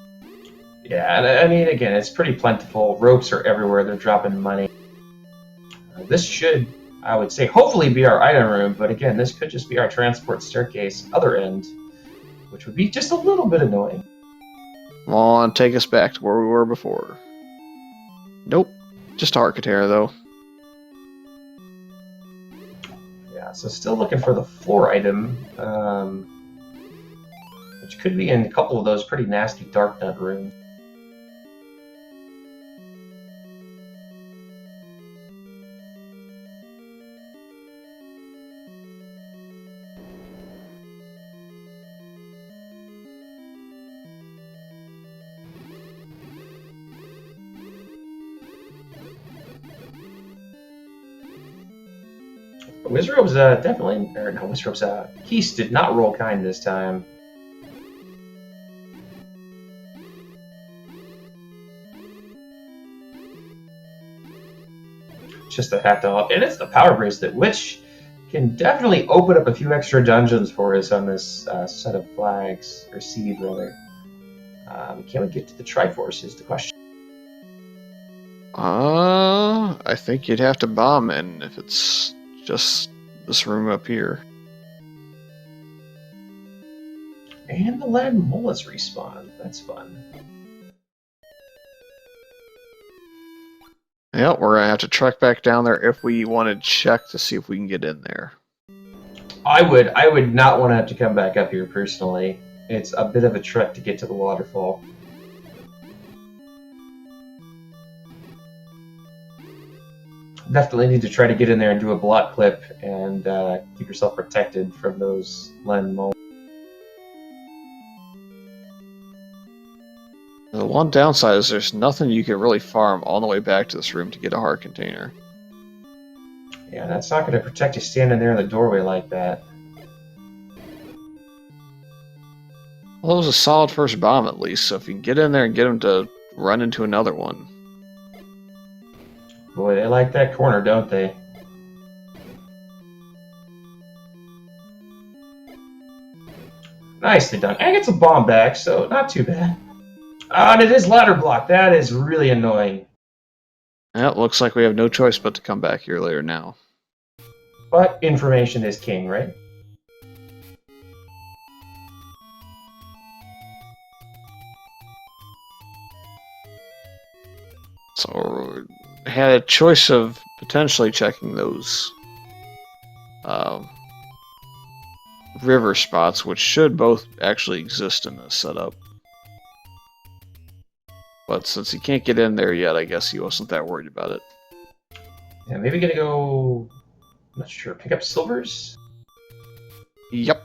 Yeah, and I mean, again, it's pretty plentiful. Ropes are everywhere. They're dropping money. This should, I would say, hopefully be our item room, but again, this could just be our transport staircase other end, which would be just a little bit annoying. Come on, take us back to where we were before. Nope, just a heart container, though. So still looking for the floor item, which could be in a couple of those pretty nasty dark nut rooms. Wizrobe's definitely, or no, Wizrobe's Keist did not roll kind this time. Just a hat to off, and it's the power bracelet, which can definitely open up a few extra dungeons for us on this set of flags, or seed rather. Can we get to the Triforce is the question. I think you'd have to bomb in if it's just this room up here. And the land mullets respawn. That's fun. Yep, we're gonna have to trek back down there if we want to check to see if we can get in there. I would not want to have to come back up here personally. It's a bit of a trek to get to the waterfall. Definitely need to try to get in there and do a block clip and keep yourself protected from those land moles. The one downside is there's nothing you can really farm all the way back to this room to get a heart container. Yeah, that's not going to protect you standing there in the doorway like that. Well, it was a solid first bomb at least, so if you can get in there and get them to run into another one. Boy, they like that corner, don't they? Nicely done. And gets a bomb back, so not too bad. And it is ladder block. That is really annoying. Yeah, it looks like we have no choice but to come back here later now. But information is king, right? So had a choice of potentially checking those river spots, which should both actually exist in this setup. But since he can't get in there yet, I guess he wasn't that worried about it. Yeah, maybe gonna go. I'm not sure. Pick up silvers. Yep.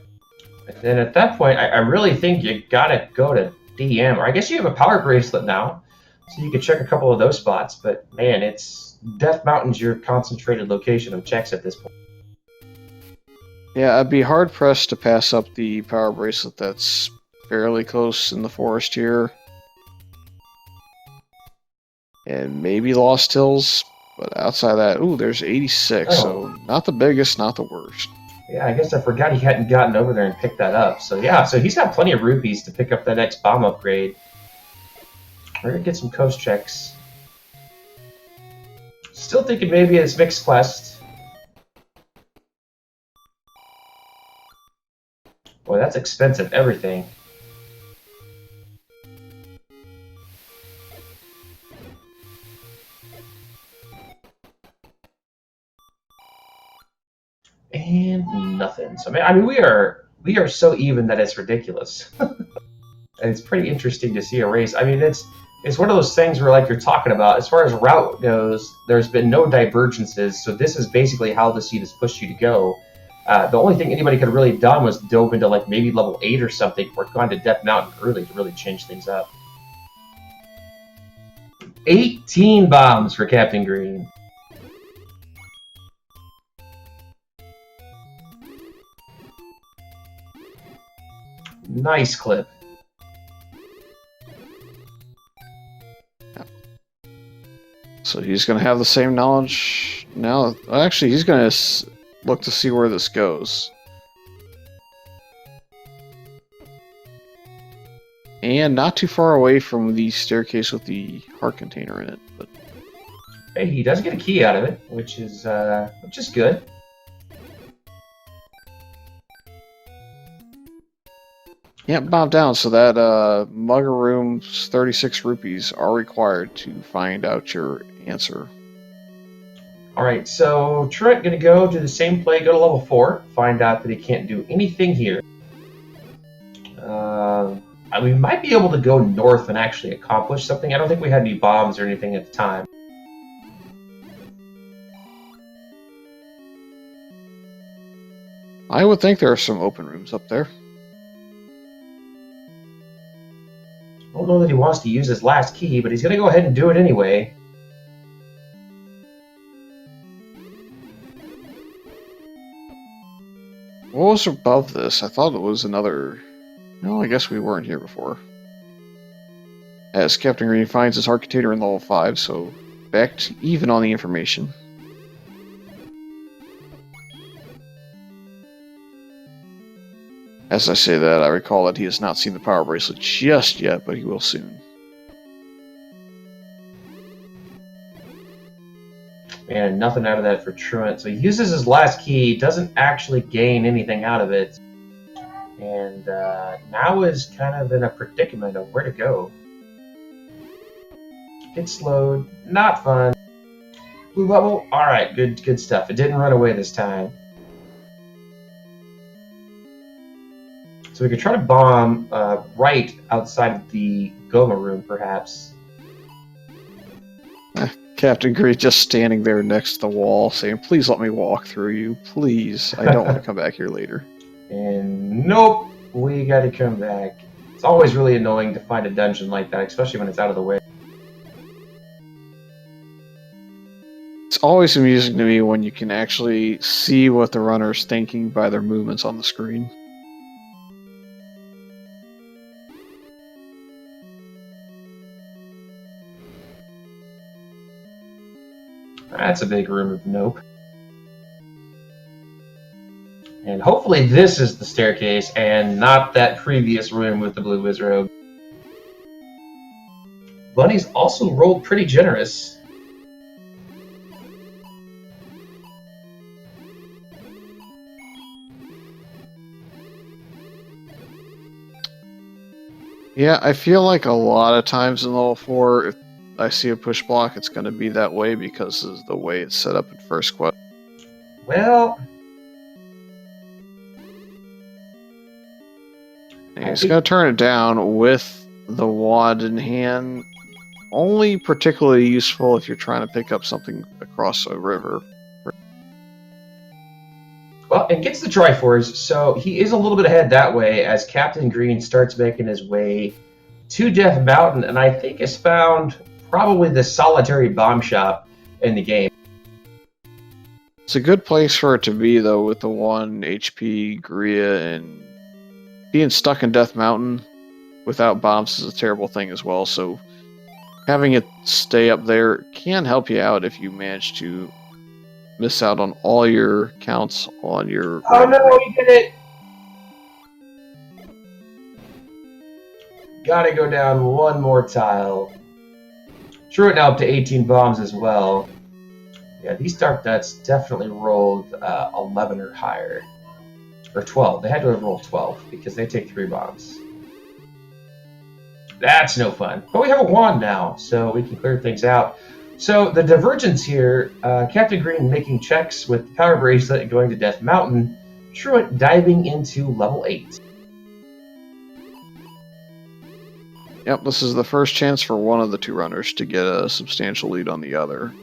And then at that point, I really think you gotta go to DM, or I guess you have a power bracelet now, so you could check a couple of those spots. But man, it's Death Mountain's your concentrated location of checks at this point. Yeah, I'd be hard pressed to pass up the power bracelet that's fairly close in the forest here. And maybe Lost Hills, but outside of that, ooh, there's 86, so not the biggest, not the worst. Yeah, I guess I forgot he hadn't gotten over there and picked that up. So yeah, so he's got plenty of rupees to pick up that next bomb upgrade. We're gonna get some coast checks. Still thinking maybe it's mixed quest. Boy, that's expensive, everything. And nothing. So man, I mean, we are so even that it's ridiculous. And it's pretty interesting to see a race. I mean, it's one of those things where, like you're talking about, as far as route goes, there's been no divergences. So this is basically how the seed has pushed you to go. The only thing anybody could have really done was dove into like maybe level 8 or something, or gone to Death Mountain early to really change things up. 18 bombs for Captain Green. Nice clip. So he's going to have the same knowledge now. Actually, he's going to look to see where this goes. And not too far away from the staircase with the heart container in it. But hey, he does get a key out of it, which is good. Yeah, bob down. So that Mugger Room's 36 rupees are required to find out your answer. Alright, so Truant gonna go do the same play, go to level 4, find out that he can't do anything here. We might be able to go north and actually accomplish something. I don't think we had any bombs or anything at the time. I would think there are some open rooms up there. I don't know that he wants to use his last key, but he's gonna go ahead and do it anyway. What was above this? I thought it was another... No, I guess we weren't here before. As Captain Green finds his heart container in level 5, so back to even on the information. As I say that, I recall that he has not seen the power bracelet just yet, but he will soon. And nothing out of that for Truant. So he uses his last key, doesn't actually gain anything out of it. And now is kind of in a predicament of where to go. Get slowed. Not fun. Blue bubble. Alright, good stuff. It didn't run away this time. So we could try to bomb right outside of the Goma room, perhaps. Captain Green just standing there next to the wall, saying, "Please let me walk through you. Please. I don't want to come back here later." And nope, we gotta come back. It's always really annoying to find a dungeon like that, especially when it's out of the way. It's always amusing to me when you can actually see what the runner's thinking by their movements on the screen. That's a big room of nope. And hopefully this is the staircase and not that previous room with the blue wizrobe. Bunny's also rolled pretty generous. Yeah, I feel like a lot of times in level 4, if I see a push block, it's going to be that way because of the way it's set up in first quest. Well, And he's going to turn it down with the wand in hand. Only particularly useful if you're trying to pick up something across a river. Well, it gets the Triforce, so he is a little bit ahead that way as Captain Green starts making his way to Death Mountain, and I think has found probably the solitary bomb shop in the game. It's a good place for it to be, though, with the 1 HP Gria, and being stuck in Death Mountain without bombs is a terrible thing as well, so having it stay up there can help you out if you manage to miss out on all your counts on your... Oh no, he did it! Gotta go down one more tile. Truant now up to 18 bombs as well. Yeah, these Dark Nuts definitely rolled 11 or higher. Or 12. They had to have rolled 12 because they take 3 bombs. That's no fun. But we have a wand now, so we can clear things out. So the divergence here, Captain Green making checks with the Power Bracelet and going to Death Mountain. Truant diving into level 8. Yep, this is the first chance for one of the 2 runners to get a substantial lead on the other.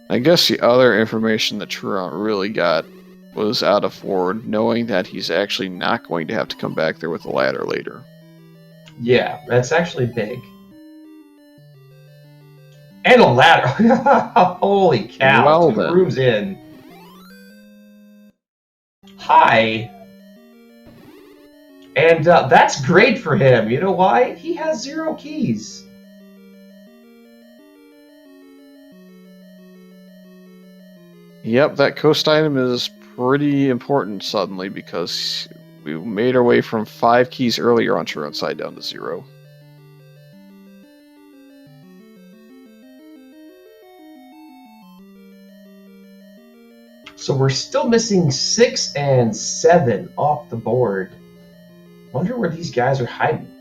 I guess the other information that Truant really got was out of Ford, knowing that he's actually not going to have to come back there with a ladder later. Yeah, that's actually big. And a ladder. Holy cow. Well, 2 rooms in. Hi. And that's great for him. You know why? He has 0 keys. Yep, that coast item is pretty important suddenly because we made our way from 5 keys earlier on Truant's side down to 0. So we're still missing 6 and 7 off the board. Wonder where these guys are hiding.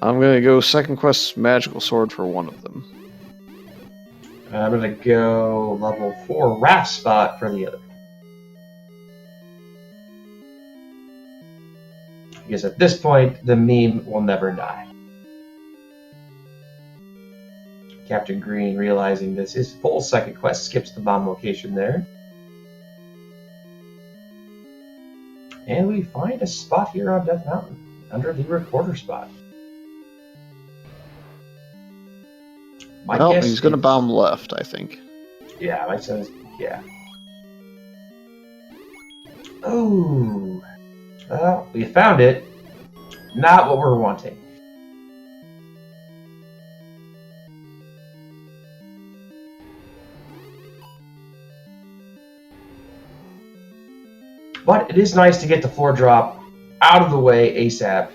I'm going to go second quest magical sword for one of them. I'm going to go level 4 raft spot for the other. Because at this point, the meme will never die. Captain Green, realizing this is full second quest, skips the bomb location there. And we find a spot here on Death Mountain, under the recorder spot. Well, he's going to bomb left, I think. Yeah, my son's... yeah. Oh. Well, we found it. Not what we're wanting. But it is nice to get the floor drop out of the way ASAP.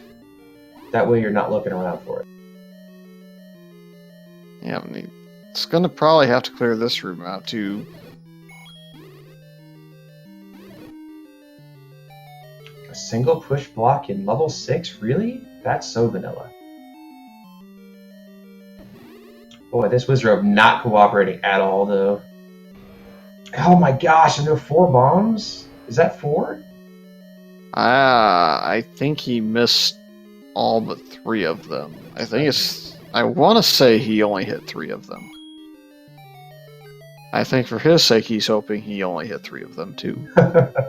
That way you're not looking around for it. Yeah, it's going to probably have to clear this room out, too. A single push block in level 6? Really? That's so vanilla. Boy, this Wizrobe not cooperating at all, though. Oh my gosh, and there are 4 bombs? Is that 4? I think he missed all but 3 of them. I think it's... I want to say he only hit 3 of them. I think for his sake, he's hoping he only hit 3 of them, too.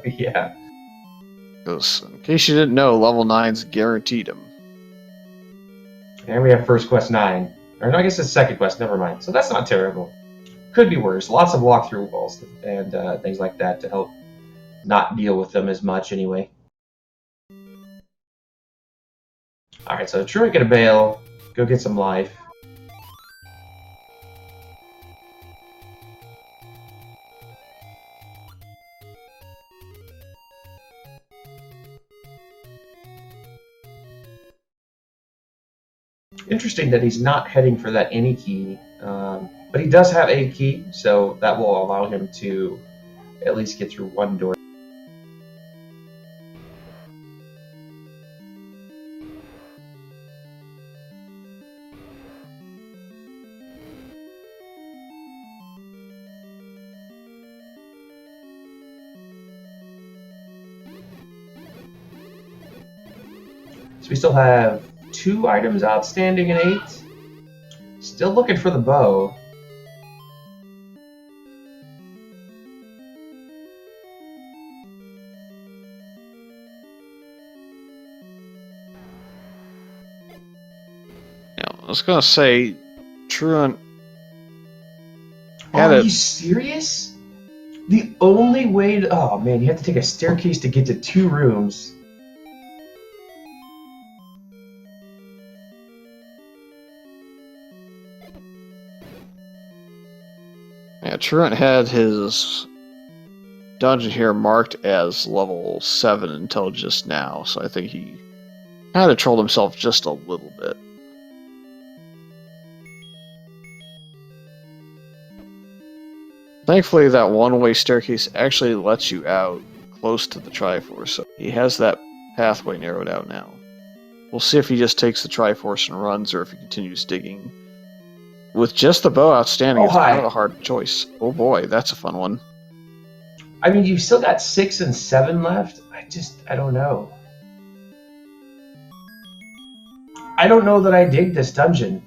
Yeah. Because, in case you didn't know, level 9's guaranteed him. And we have first quest 9. Or no, I guess it's second quest, never mind. So that's not terrible. Could be worse. Lots of walkthrough walls and things like that to help not deal with them as much anyway. Alright, so Truant get a bail. Go get some life. Interesting that he's not heading for that any key, but he does have a key, so that will allow him to at least get through one door. So we still have 2 items outstanding in 8. Still looking for the bow. I was gonna say, Truant. Are you serious? The only way to... Oh man, you have to take a staircase to get to 2 rooms. Yeah, Truant had his dungeon here marked as level 7 until just now, so I think he kind of trolled himself just a little bit. Thankfully, that one-way staircase actually lets you out close to the Triforce, so he has that pathway narrowed out now. We'll see if he just takes the Triforce and runs, or if he continues digging. With just the bow outstanding, it's kind of a hard choice. Oh boy, that's a fun one. I mean, you've still got 6 and 7 left. I don't know. I don't know that I dig this dungeon.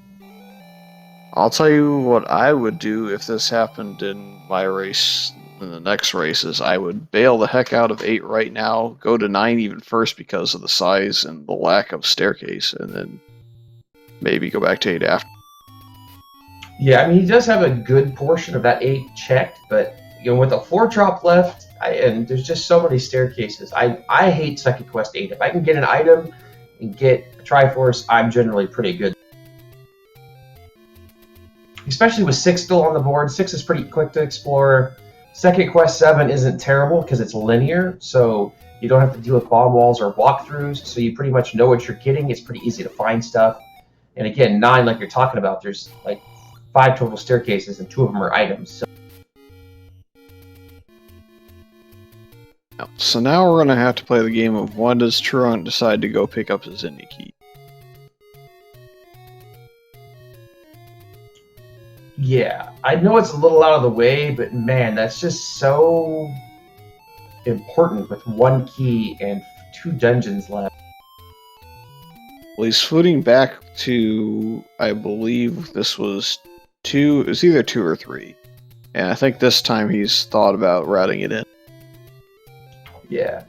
I'll tell you what I would do if this happened in my race, in the next races. I would bail the heck out of 8 right now, go to 9 even first because of the size and the lack of staircase, and then maybe go back to 8 after. Yeah, I mean, he does have a good portion of that 8 checked, but you know, with a 4 drop left, and there's just so many staircases. I hate Second Quest 8. If I can get an item and get a Triforce, I'm generally pretty good. Especially with 6 still on the board. 6 is pretty quick to explore. Second Quest 7 isn't terrible because it's linear, so you don't have to deal with bomb walls or walkthroughs, so you pretty much know what you're getting. It's pretty easy to find stuff. And again, 9, like you're talking about, there's like 5 total staircases and 2 of them are items. So now we're going to have to play the game of when does Truant decide to go pick up his indie key? Yeah, I know it's a little out of the way, but man, that's just so important with 1 key and 2 dungeons left. Well, he's footing back to, I believe this was 2, it was either 2 or 3. And I think this time he's thought about routing it in. Yeah.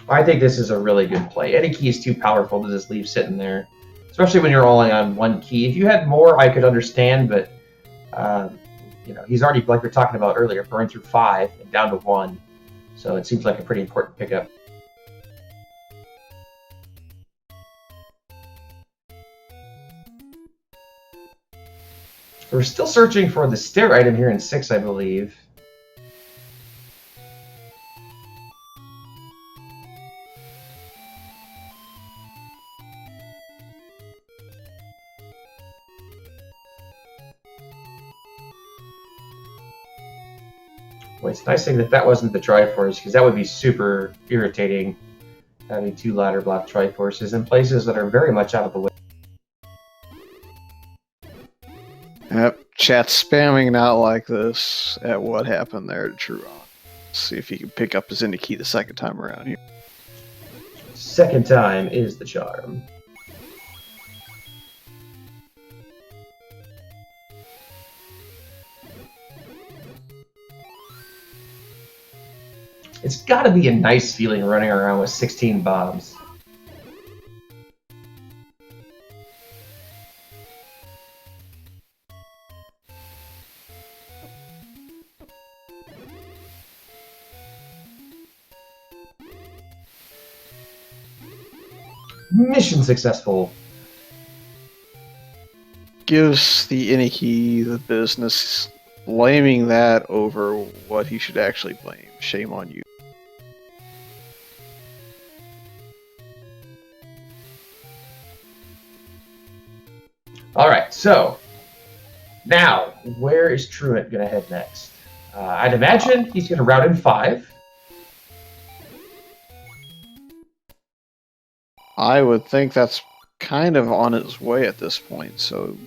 I think this is a really good play. Any key is too powerful to just leave sitting there, especially when you're only on 1 key. If you had more, I could understand, but you know, he's already, like we were talking about earlier, burned through 5 and down to 1. So it seems like a pretty important pickup. We're still searching for the stair item here in 6, I believe. Well, it's a nice thing that wasn't the Triforce, because that would be super irritating, having 2 ladder block Triforces in places that are very much out of the way. Yep, chat spamming not like this at what happened there to Truant. See if he can pick up his indie key the second time around here. Second time is the charm. It's got to be a nice feeling running around with 16 bombs. Mission successful. Gives the Iniki the business, blaming that over what he should actually blame. Shame on you. Alright, so now, where is Truant going to head next? I'd imagine he's going to route in 5. I would think that's kind of on its way at this point, so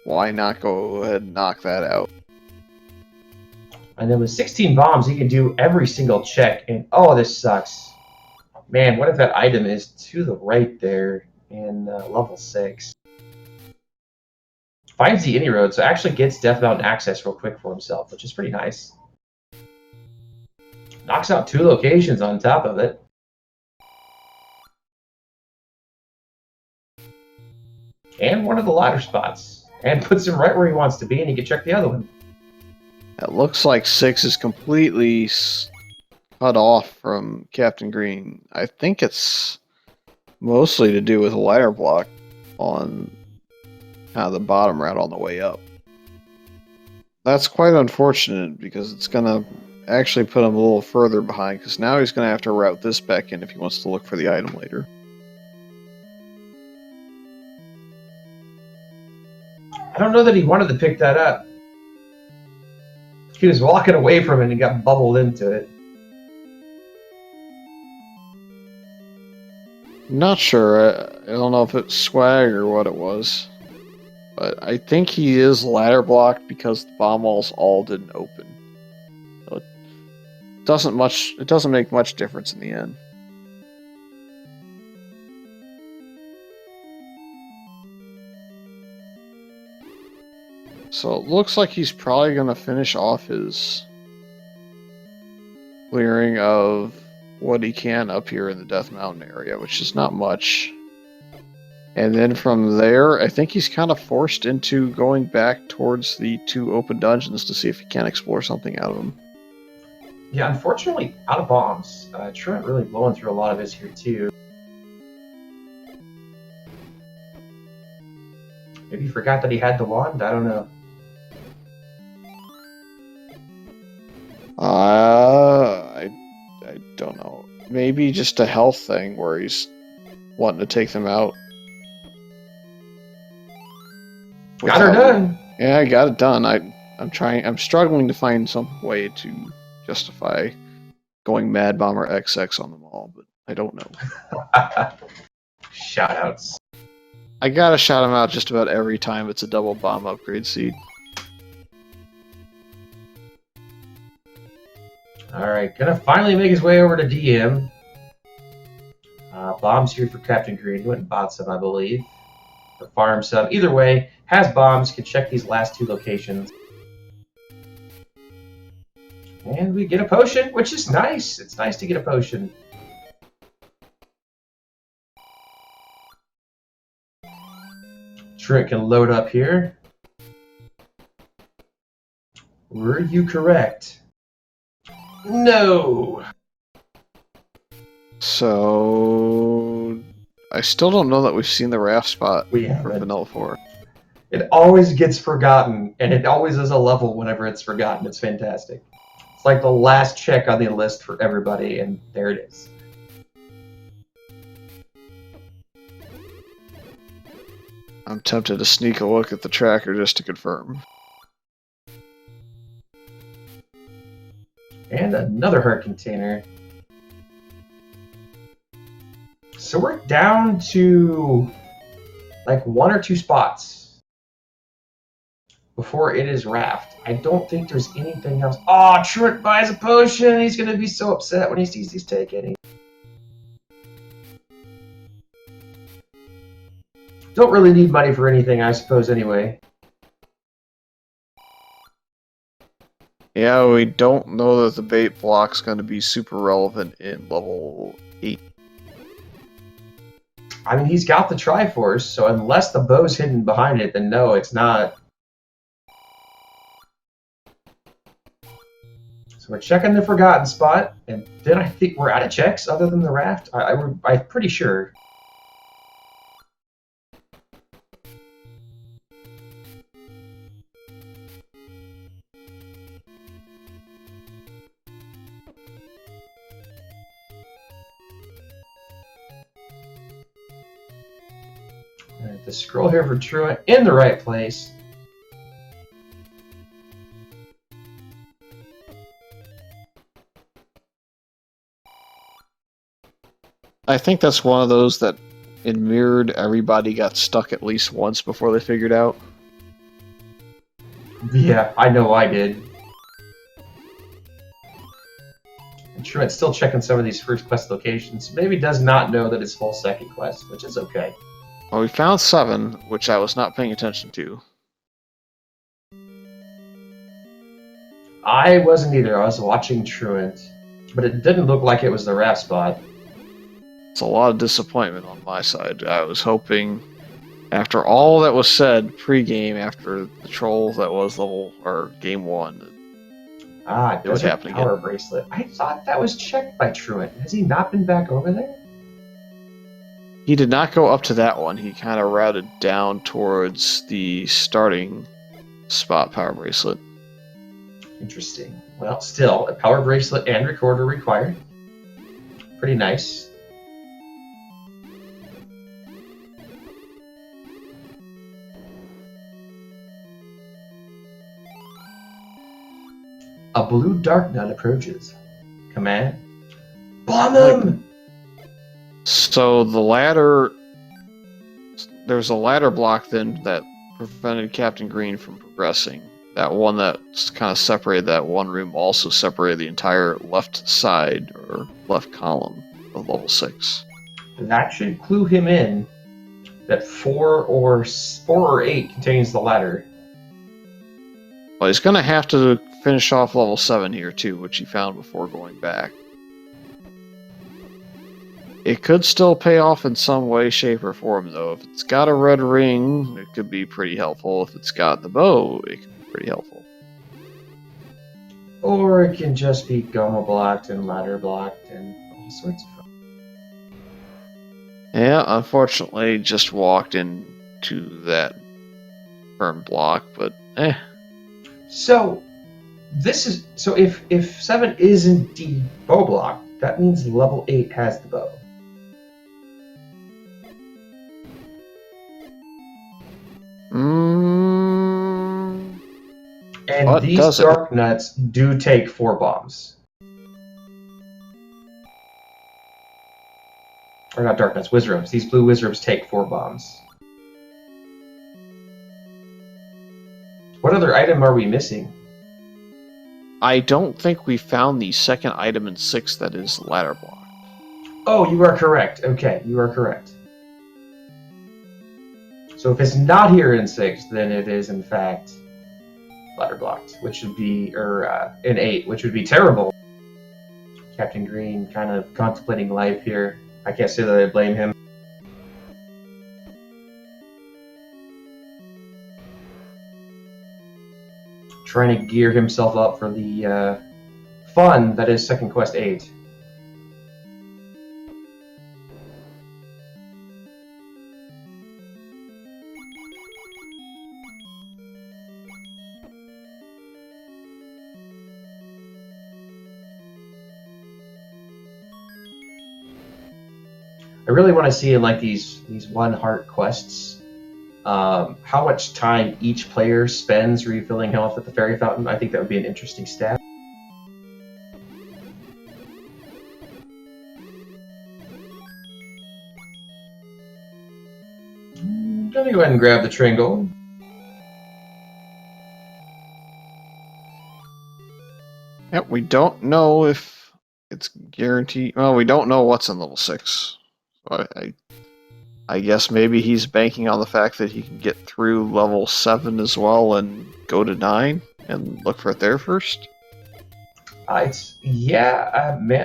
why not go ahead and knock that out? And then with 16 bombs, he can do every single check, and oh, this sucks. Man, what if that item is to the right there in level 6? Finds the any road, so actually gets Death Mountain access real quick for himself, which is pretty nice. Knocks out 2 locations on top of it. And one of the ladder spots. And puts him right where he wants to be, and he can check the other one. It looks like 6 is completely cut off from Captain Green. I think it's mostly to do with a ladder block on kind of the bottom route on the way up. That's quite unfortunate because it's going to actually put him a little further behind, because now he's going to have to route this back in if he wants to look for the item later. I don't know that he wanted to pick that up. He was walking away from it and got bubbled into it. Not sure. I don't know if it's swag or what it was. But I think he is ladder blocked because the bomb walls all didn't open. So it doesn't make much difference in the end. So it looks like he's probably going to finish off his clearing of what he can up here in the Death Mountain area, which is not much. And then from there, I think he's kind of forced into going back towards the 2 open dungeons to see if he can explore something out of them. Yeah, unfortunately, out of bombs. Truant really blowing through a lot of his here, too. Maybe he forgot that he had the wand? I don't know. I don't know. Maybe just a health thing where he's wanting to take them out. Got her done. Yeah, I got it done. I'm struggling to find some way to justify going Mad Bomber XX on them all, but I don't know. Shoutouts. I gotta shout him out just about every time it's a double bomb upgrade seed. Alright, gonna finally make his way over to DM. Bombs here for Captain Green. He went and bought some, I believe. Or farmed some. Either way, has bombs, can check these last 2 locations. And we get a potion, which is nice. It's nice to get a potion. Truant can load up here. Were you correct? No! So I still don't know that we've seen the raft spot We for haven't. Vanilla 4. It always gets forgotten, and it always is a level whenever it's forgotten. It's fantastic. It's like the last check on the list for everybody, and there it is. I'm tempted to sneak a look at the tracker just to confirm. And another heart container. So we're down to like 1 or 2 spots before it is raft. I don't think there's anything else. Oh, Truant buys a potion. He's going to be so upset when he sees these taken. Don't really need money for anything, I suppose, anyway. Yeah, we don't know that the bait block's going to be super relevant in level 8. I mean, he's got the Triforce, so unless the bow's hidden behind it, then no, it's not. So we're checking the forgotten spot, and then I think we're out of checks other than the raft. I'm pretty sure. Alright, the scroll here for Truant in the right place. I think that's one of those that in Mirrored, everybody got stuck at least once before they figured out. Yeah, I know I did. Truant's still checking some of these first quest locations. Maybe does not know that it's full second quest, which is okay. Well, we found 7, which I was not paying attention to. I wasn't either. I was watching Truant, but it didn't look like it was the raft spot. It's a lot of disappointment on my side. I was hoping, after all that was said pre-game, after the troll that was game 1, Ah, it would happen power again. bracelet. I thought that was checked by Truant. Has he not been back over there? He did not go up to that one. He kind of routed down towards the starting spot power bracelet. Interesting. Well, still, a power bracelet and recorder required. Pretty nice. A blue dark nut approaches. Command. Bomb him! So the ladder... There's a ladder block then that prevented Captain Green from progressing. That one that kind of separated that one room also separated the entire left side, or left column, of level 6. That should clue him in that 4 or 8 contains the ladder. Well, he's going to have to finish off level 7 here too, which he found before going back. It could still pay off in some way, shape, or form, though. If it's got a red ring, it could be pretty helpful. If it's got the bow, it could be pretty helpful. Or it can just be Goma blocked and ladder blocked and all sorts of fun. Yeah, unfortunately, just walked into that firm block, but eh. So if 7 is indeed bow blocked, that means level 8 has the bow. And What these dark nuts do take 4 bombs. Or not dark nuts, wizrobes. These blue wizrobes take 4 bombs. What other item are we missing? I don't think we found the second item in 6 that is ladder block. Oh, you are correct. Okay, you are correct. So if it's not here in 6, then it is in fact ladder blocked, which would be, in 8, which would be terrible. Captain Green kind of contemplating life here. I can't say that I blame him. Trying to gear himself up for the fun that is Second Quest 8. I really want to see in like these one heart quests, how much time each player spends refilling health at the fairy fountain. I think that would be an interesting stat. I'm gonna go ahead and grab the Tringle. Yep, we don't know if it's guaranteed. Well, we don't know what's in level 6. So I guess maybe he's banking on the fact that he can get through level 7 as well and go to 9 and look for it there first.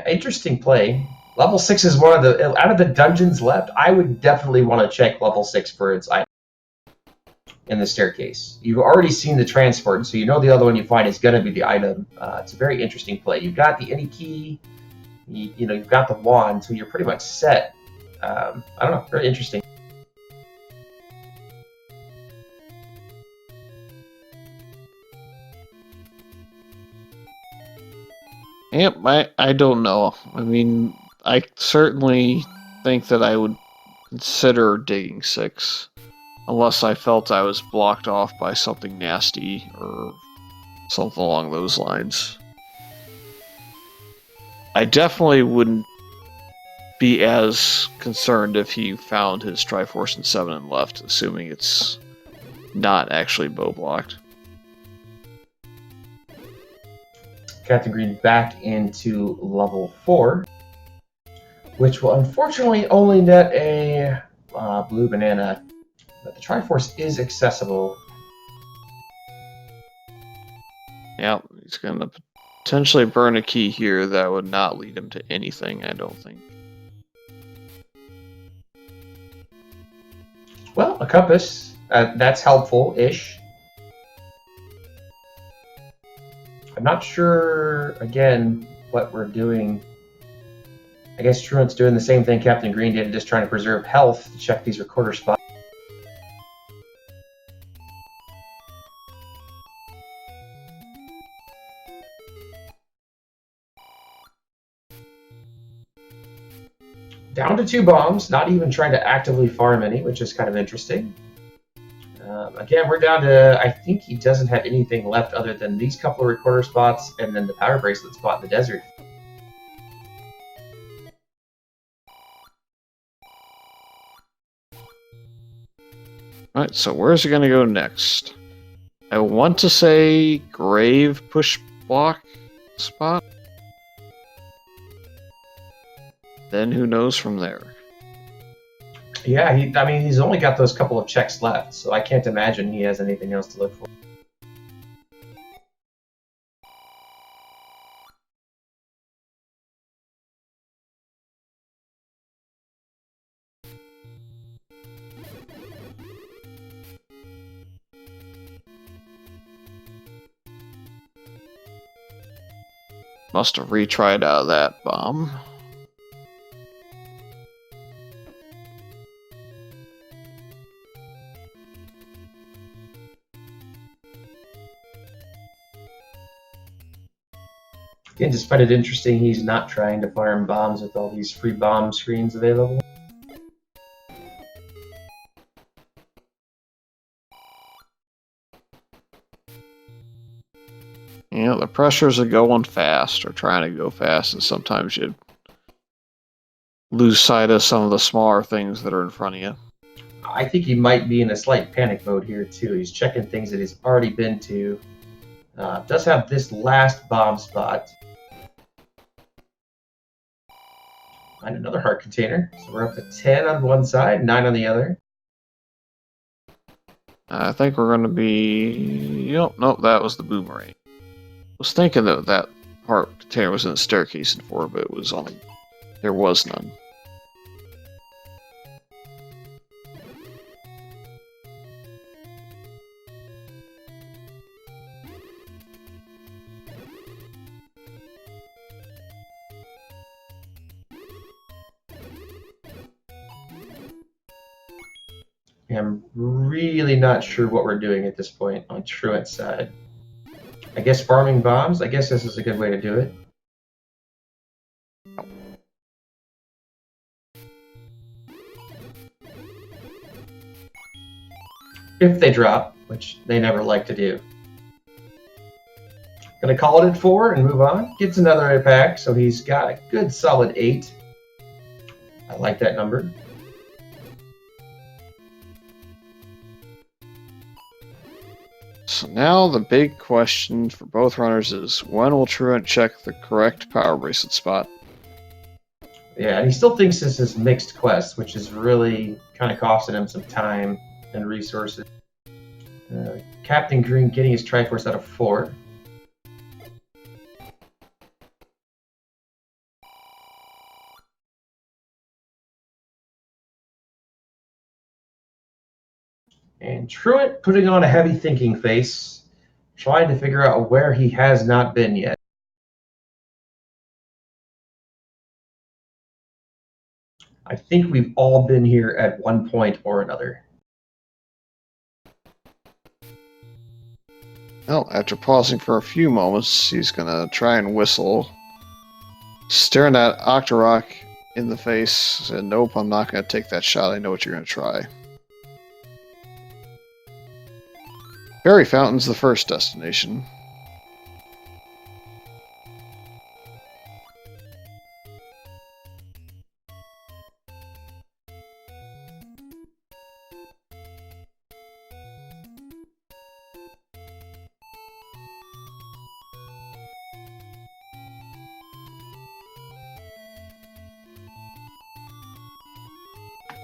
Interesting play. Level 6 is one of the out of the dungeons left. I would definitely want to check level 6 for its item in the staircase. You've already seen the transport, so you know the other one you find is going to be the item. It's a very interesting play. You've got the any key, you've got the wand, so you're pretty much set. I don't know, very interesting. Yep, I don't know. I mean, I certainly think that I would consider digging 6. Unless I felt I was blocked off by something nasty or something along those lines. I definitely wouldn't be as concerned if he found his Triforce in 7 and left, assuming it's not actually bow blocked. Captain Green back into level 4, which will unfortunately only net a blue banana. But the Triforce is accessible. Yeah, he's going to potentially burn a key here that would not lead him to anything, I don't think. Well, a compass. That's helpful-ish. I'm not sure, again, what we're doing. I guess Truant's doing the same thing Captain Green did, just trying to preserve health to check these recorder spots. Down to 2 bombs, not even trying to actively farm any, which is kind of interesting. Again, we're down to, I think he doesn't have anything left other than these couple of recorder spots and then the power bracelet spot in the desert. Alright, so where's he going to go next? I want to say grave push block spot. Then who knows from there? Yeah, I mean, he's only got those couple of checks left, so I can't imagine he has anything else to look for. Must have retried out of that bomb. Again, just find it interesting he's not trying to farm bombs with all these free bomb screens available. Yeah, the pressures are going fast, or trying to go fast, and sometimes you lose sight of some of the smaller things that are in front of you. I think he might be in a slight panic mode here, too. He's checking things that he's already been to. Does have this last bomb spot. Find another heart container. So we're up to 10 on one side, 9 on the other. I think we're going to be... Nope, that was the boomerang. I was thinking that heart container was in the staircase in 4, but it was only... There was none. I'm really not sure what we're doing at this point on Truant's side. I guess farming bombs? I guess this is a good way to do it. If they drop, which they never like to do. Gonna call it at 4 and move on. Gets another pack, so he's got a good solid 8. I like that number. So now the big question for both runners is, when will Truant check the correct power bracelet spot? Yeah, and he still thinks this is mixed quests, which is really kind of costing him some time and resources. Captain Green getting his Triforce out of 4. And Truant putting on a heavy thinking face, trying to figure out where he has not been yet. I think we've all been here at one point or another. Well, after pausing for a few moments, he's gonna try and whistle, staring at Octorok in the face, said, "Nope, I'm not gonna take that shot. I know what you're gonna try." Fairy Fountain's the first destination.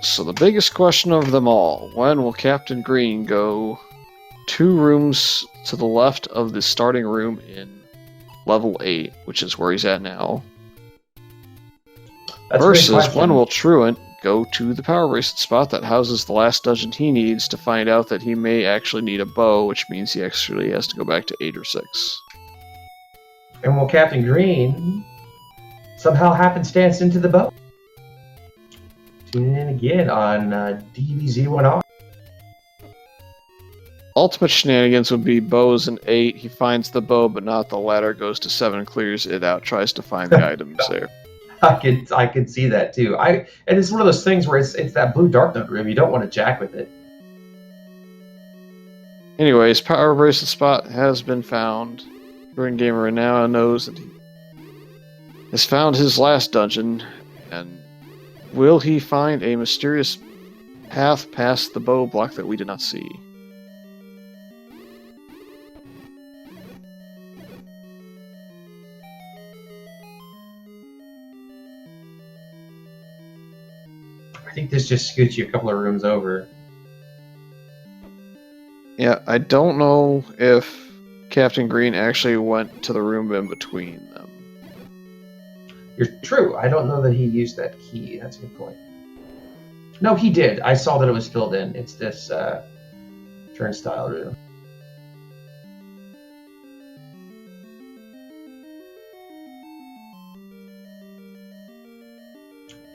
So the biggest question of them all, when will Captain Green go 2 rooms to the left of the starting room in level 8, which is where he's at now, That's versus when will Truant go to the power bracelet spot that houses the last dungeon he needs to find out that he may actually need a bow, which means he actually has to go back to 8 or 6. And will Captain Green somehow happenstance into the bow? Tune in again on DBZ1R. Ultimate shenanigans would be bows in 8. He finds the bow, but not the ladder. Goes to 7, clears it out, tries to find the items there. I could see that too. And it's one of those things where it's that blue dark note room. You don't want to jack with it. Anyways, power bracelet spot has been found. TruantGamer now knows that he has found his last dungeon, and will he find a mysterious path past the bow block that we did not see? I think this just scoots you a couple of rooms over. Yeah, I don't know if Captain Green actually went to the room in between them. You're true. I don't know that he used that key. That's a good point. No, he did. I saw that it was filled in. It's this turnstile room.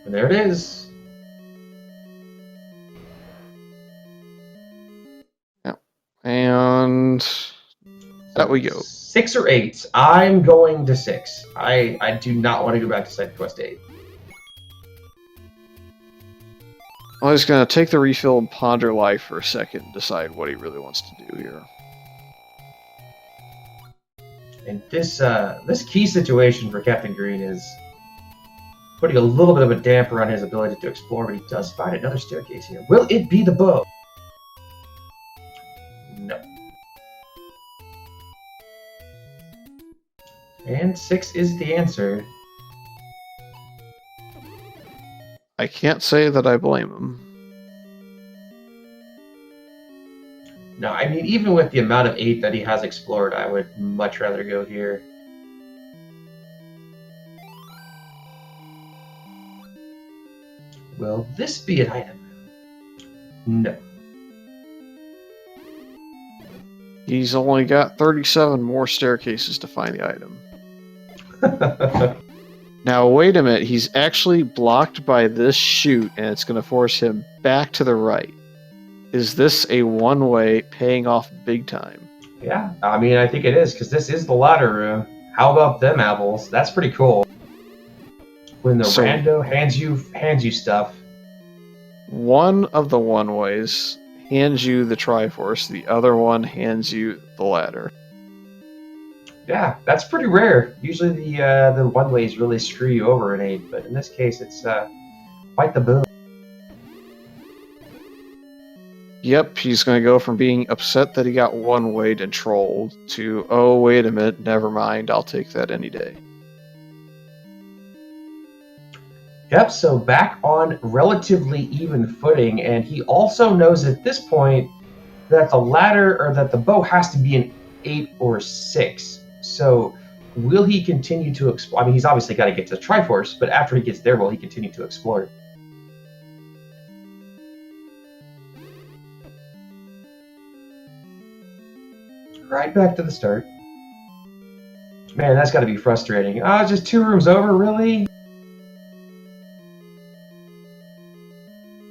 And there it is. And that we go. 6 or 8. I'm going to 6. I do not want to go back to side quest 8. Well, he's going to take the refill and ponder life for a second and decide what he really wants to do here. And this key situation for Captain Green is putting a little bit of a damper on his ability to explore, but he does find another staircase here. Will it be the bow? No. And 6 is the answer. I can't say that I blame him. No, I mean, even with the amount of 8 that he has explored, I would much rather go here. Will this be an item? No. He's only got 37 more staircases to find the item. Now, wait a minute. He's actually blocked by this chute, and it's going to force him back to the right. Is this a one-way paying off big time? Yeah, I mean, I think it is, because this is the ladder room. How about them apples? That's pretty cool. When the rando hands you stuff. One of the one-ways hands you the Triforce, the other one hands you the ladder. Yeah, that's pretty rare. Usually the one-ways really screw you over in 8, but in this case, it's quite the boom. Yep, he's going to go from being upset that he got one-wayed and trolled to, oh, wait a minute, never mind, I'll take that any day. Yep, so back on relatively even footing, and he also knows at this point that the ladder, or that the bow has to be an 8 or 6. So will he continue to explore? I mean, he's obviously got to get to the Triforce, but after he gets there, will he continue to explore? Right back to the start. Man, that's got to be frustrating. Oh, just 2 rooms over, really?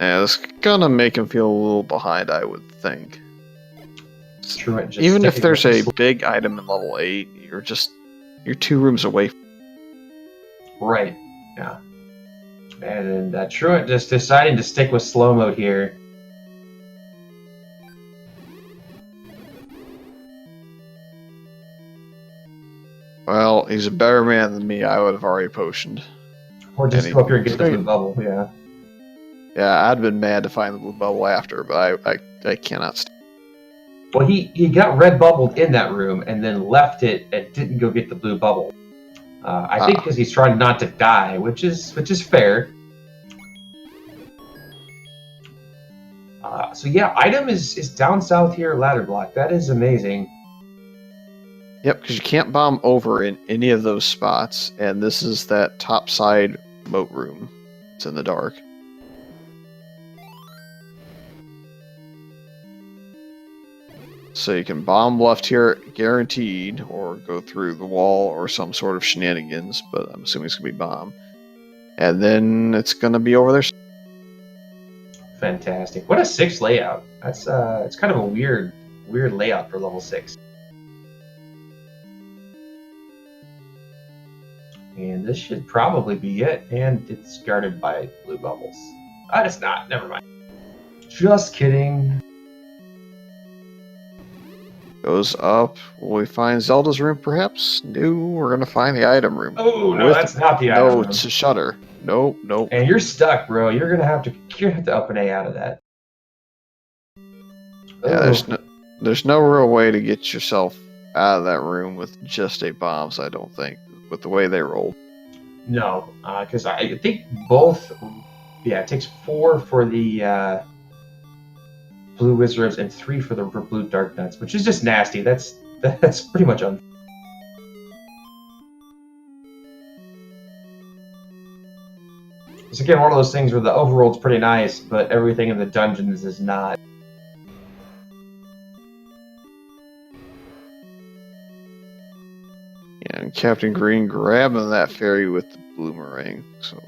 Yeah, that's gonna make him feel a little behind, I would think. Even if there's a big item in level 8, you're 2 rooms away. Right, yeah. And Truant just deciding to stick with slow mode here. Well, he's a better man than me. I would have already potioned. Or just go up here and get the blue bubble, yeah. Yeah, I'd been mad to find the blue bubble after, but I cannot stay. Well, he got red bubbled in that room and then left it and didn't go get the blue bubble. I think because he's trying not to die, which is fair. So yeah, item is down south here, ladder block. That is amazing. Yep, because you can't bomb over in any of those spots, and this is that top side moat room. It's in the dark. So you can bomb left here, guaranteed, or go through the wall or some sort of shenanigans, but I'm assuming it's going to be bomb. And then it's going to be over there. Fantastic. What a 6 layout. That's it's kind of a weird layout for level 6. And this should probably be it, and it's guarded by blue bubbles. It's not. Never mind. Just kidding. Goes up. Will we find Zelda's room, perhaps? No, we're going to find the item room. Oh, no, that's not the item room. No, it's a shutter. Nope, nope. And you're stuck, bro. You're gonna have to up an A out of that. Yeah, there's no real way to get yourself out of that room with just 8 bombs, I don't think, with the way they rolled. No, because I think both. Yeah, it takes 4 for the blue wizards and 3 for the blue dark nuts, which is just nasty. That's pretty much unfair. It's again one of those things where the overworld's pretty nice, but everything in the dungeons is not. Yeah, and Captain Green grabbing that fairy with the boomerang. So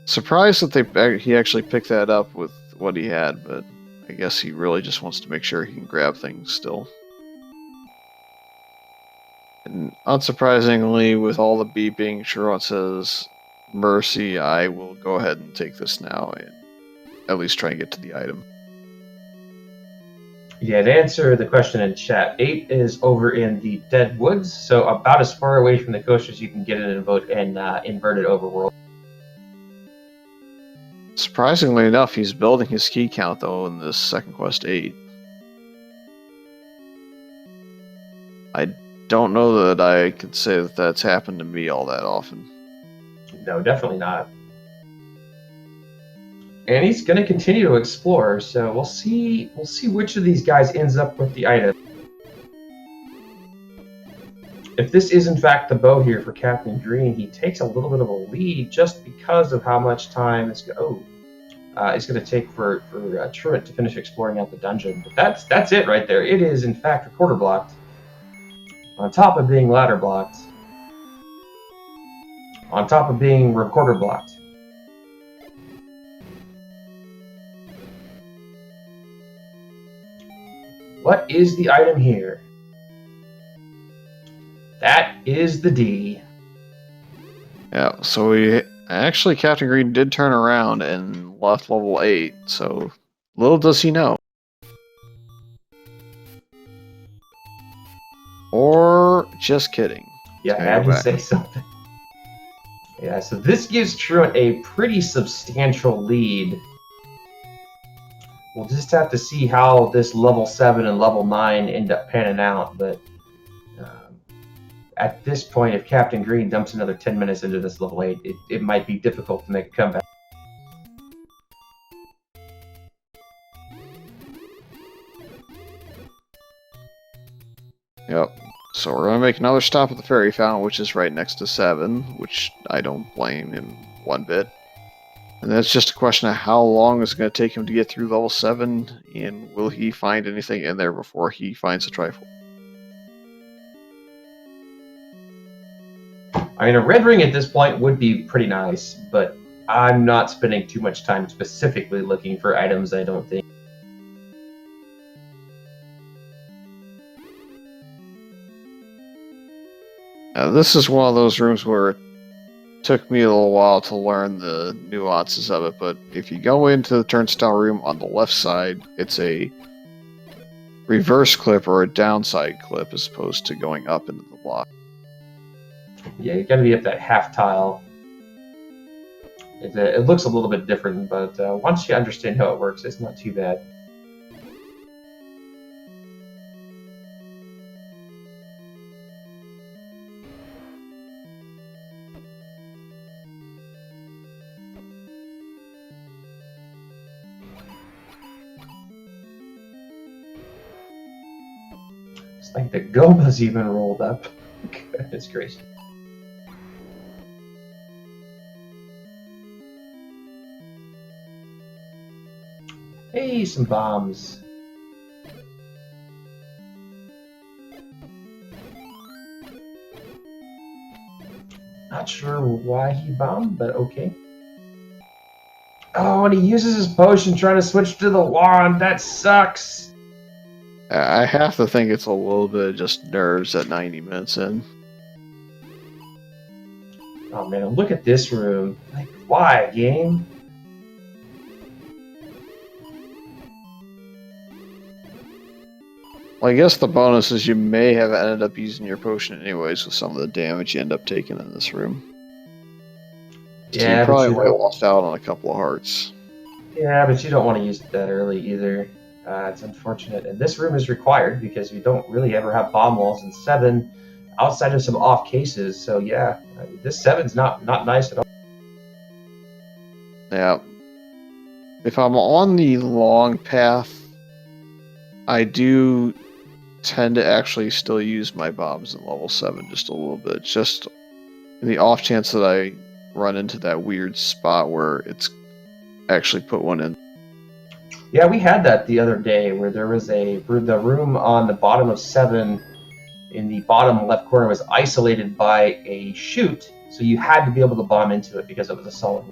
surprised that he actually picked that up with what he had, but I guess he really just wants to make sure he can grab things still. And unsurprisingly, with all the beeping, Truant says, "Mercy, I will go ahead and take this now and at least try and get to the item." Yeah, to answer the question in chat, 8 is over in the Dead Woods, so about as far away from the coast as you can get in an inverted overworld. Surprisingly enough, he's building his key count, though, in this second quest 8. I don't know that I could say that that's happened to me all that often. No, definitely not. And he's going to continue to explore, so we'll see which of these guys ends up with the item. If this is in fact the bow here for Captain Green, he takes a little bit of a lead just because of how much time it's going to take for Truant to finish exploring out the dungeon. But that's it right there. It is in fact recorder blocked, on top of being ladder blocked, on top of being recorder blocked. What is the item here? That is the D. Yeah, so actually, Captain Green did turn around and left level 8, so little does he know. Or just kidding. Yeah, I had to say something. Yeah, so this gives Truant a pretty substantial lead. We'll just have to see how this level 7 and level 9 end up panning out, but at this point, if Captain Green dumps another 10 minutes into this level 8, it might be difficult to make a comeback. Yep. So we're going to make another stop at the fairy fountain, which is right next to 7, which I don't blame him one bit. And that's just a question of how long it's going to take him to get through level 7, and will he find anything in there before he finds a trifle. I mean, a red ring at this point would be pretty nice, but I'm not spending too much time specifically looking for items, I don't think. Now, this is one of those rooms where it took me a little while to learn the nuances of it, but if you go into the turnstile room on the left side, it's a reverse clip or a downside clip as opposed to going up into the block. Yeah, you gotta be up that half tile. It looks a little bit different, but once you understand how it works, it's not too bad. Looks like the Goba's even rolled up. Goodness gracious. Hey, some bombs. Not sure why he bombed, but okay. Oh, and he uses his potion trying to switch to the wand. That sucks. I have to think it's a little bit of just nerves at 90 minutes in. Oh man, look at this room. Like, why, game? Well, I guess the bonus is you may have ended up using your potion anyways with some of the damage you end up taking in this room. So Yeah, you probably but would have lost out on a couple of hearts. yeah, but you don't want to use it that early either. It's unfortunate. And this room is required because we don't really ever have bomb walls in 7 outside of some off cases. So yeah, this 7's not nice at all. Yeah. If I'm on the long path, I do tend to actually still use my bombs in level 7 just a little bit. Just in the off chance that I run into that weird spot where it's actually put one in. Yeah, we had that the other day where there was the room on the bottom of 7 in the bottom left corner was isolated by a chute, so you had to be able to bomb into it because it was a solid.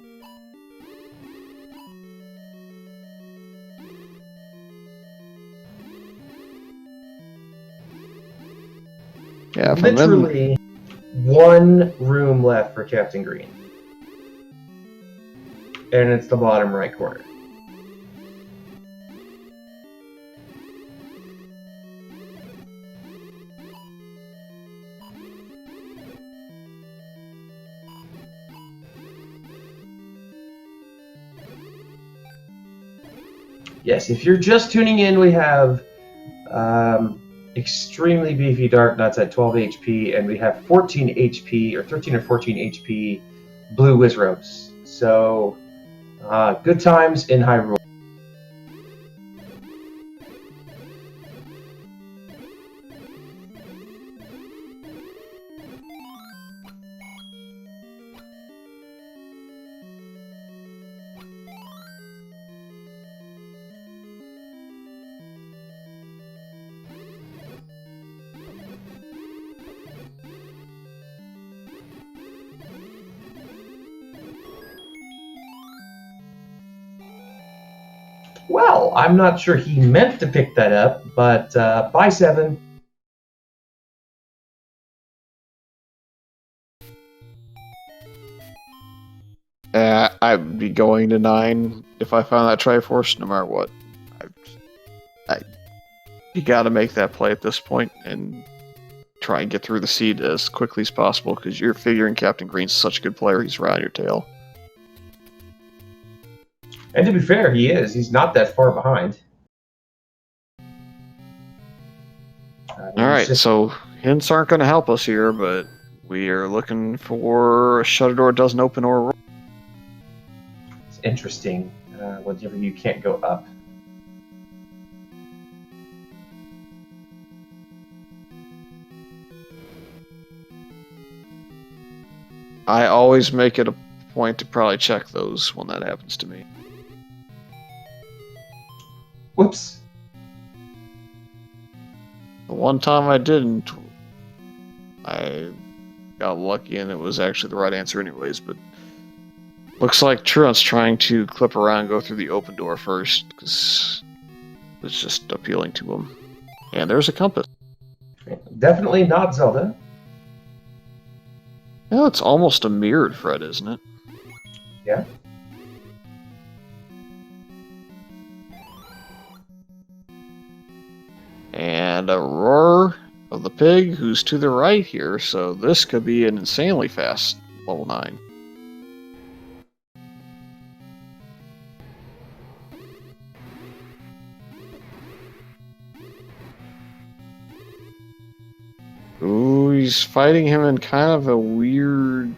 Yeah, literally one room left for Captain Green. And it's the bottom right corner. Yes, if you're just tuning in, we have extremely beefy Dark Nuts at 12 HP, and we have 14 HP, or 13 or 14 HP Blue Wizrobes. So, good times in Hyrule. Well, I'm not sure he meant to pick that up, but bye, 7. I'd be going to 9 if I found that Triforce, no matter what. You gotta make that play at this point and try and get through the seed as quickly as possible, because you're figuring Captain Green's such a good player, he's right on your tail. And to be fair, he is. He's not that far behind. Alright, so hints aren't going to help us here, but we are looking for a shutter door doesn't open or roll. It's interesting. Whenever you can't go up. I always make it a point to probably check those when that happens to me. Whoops. The one time I didn't, I got lucky and it was actually the right answer anyways, but looks like Truant's trying to clip around and go through the open door first, because it's just appealing to him. And there's a compass. Definitely not Zelda. Yeah, it's almost a mirrored Fred, isn't it? Yeah. And a roar of the pig, who's to the right here, so this could be an insanely fast level 9. Ooh, he's fighting him in kind of a weird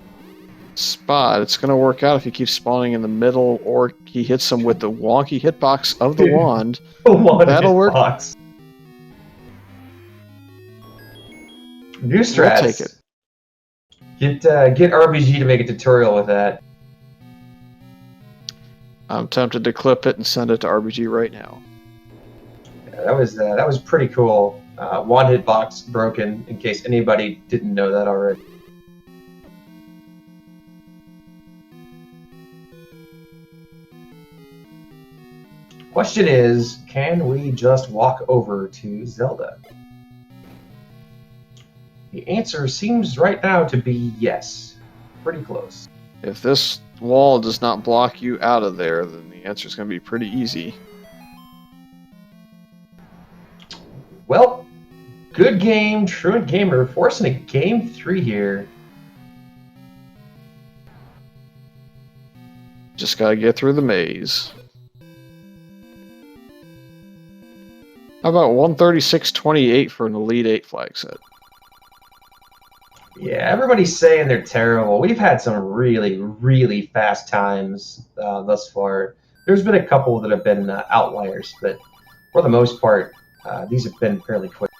spot. It's going to work out if he keeps spawning in the middle, or he hits him with the wonky hitbox of the wand. Wand That'll work. Hitbox. New strats. We'll take it. Get RBG to make a tutorial with that. I'm tempted to clip it and send it to RBG right now. Yeah, that was pretty cool. One hitbox broken, in case anybody didn't know that already. Question is, can we just walk over to Zelda? The answer seems right now to be yes. Pretty close. If this wall does not block you out of there, then the answer is going to be pretty easy. Well, good game, TruantGamer, forcing a game 3 here. Just gotta get through the maze. How about 136.28 for an Elite 8 flag set? Yeah, everybody's saying they're terrible. We've had some really, really fast times thus far. There's been a couple that have been outliers, but for the most part, these have been fairly quick.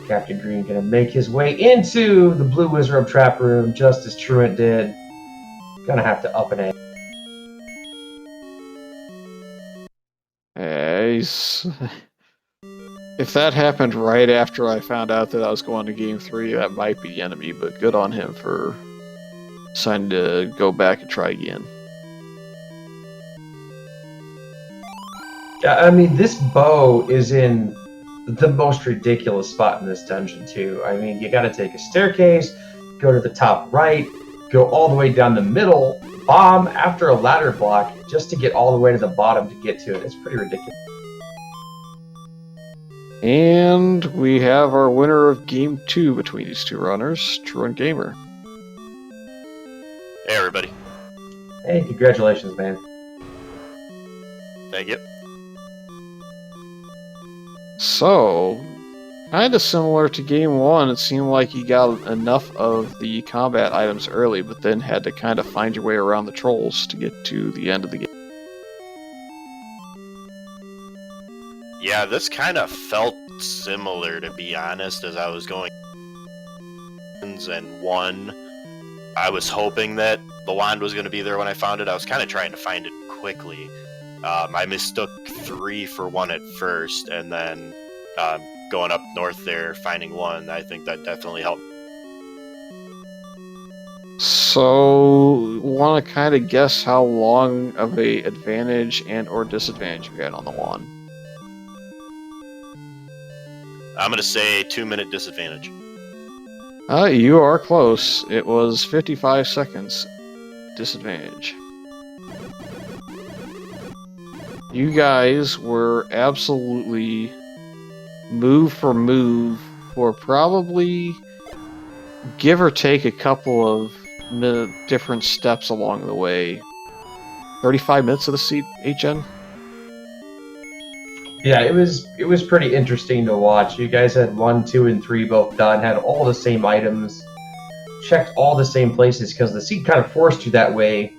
Captain Green gonna make his way into the Blue Wizard trap room just as Truant did. Gonna have to up an A. If that happened right after I found out that I was going to game 3, that might be the enemy, but good on him for deciding to go back and try again. Yeah, I mean, this bow is in the most ridiculous spot in this dungeon, too. I mean, you gotta take a staircase, go to the top right, go all the way down the middle, bomb after a ladder block, just to get all the way to the bottom to get to it. It's pretty ridiculous. And we have our winner of game 2 between these two runners, TruantGamer. Hey, everybody. Hey, congratulations, man. Thank you. So, kind of similar to game 1, it seemed like you got enough of the combat items early, but then had to kind of find your way around the trolls to get to the end of the game. Yeah, this kind of felt similar, to be honest, as I was going. And one, I was hoping that the wand was going to be there when I found it. I was kind of trying to find it quickly. I mistook 3 for 1 at first, and then going up north there, finding 1, I think that definitely helped. So, want to kind of guess how long of a advantage and or disadvantage you had on the wand? I'm going to say 2-minute disadvantage. You are close. It was 55 seconds disadvantage. You guys were absolutely move for move for probably, give or take, a couple of different steps along the way. 35 minutes of the seat, HN? Yeah, it was pretty interesting to watch. You guys had 1, 2, and 3 both done, had all the same items, checked all the same places, because the seat kind of forced you that way,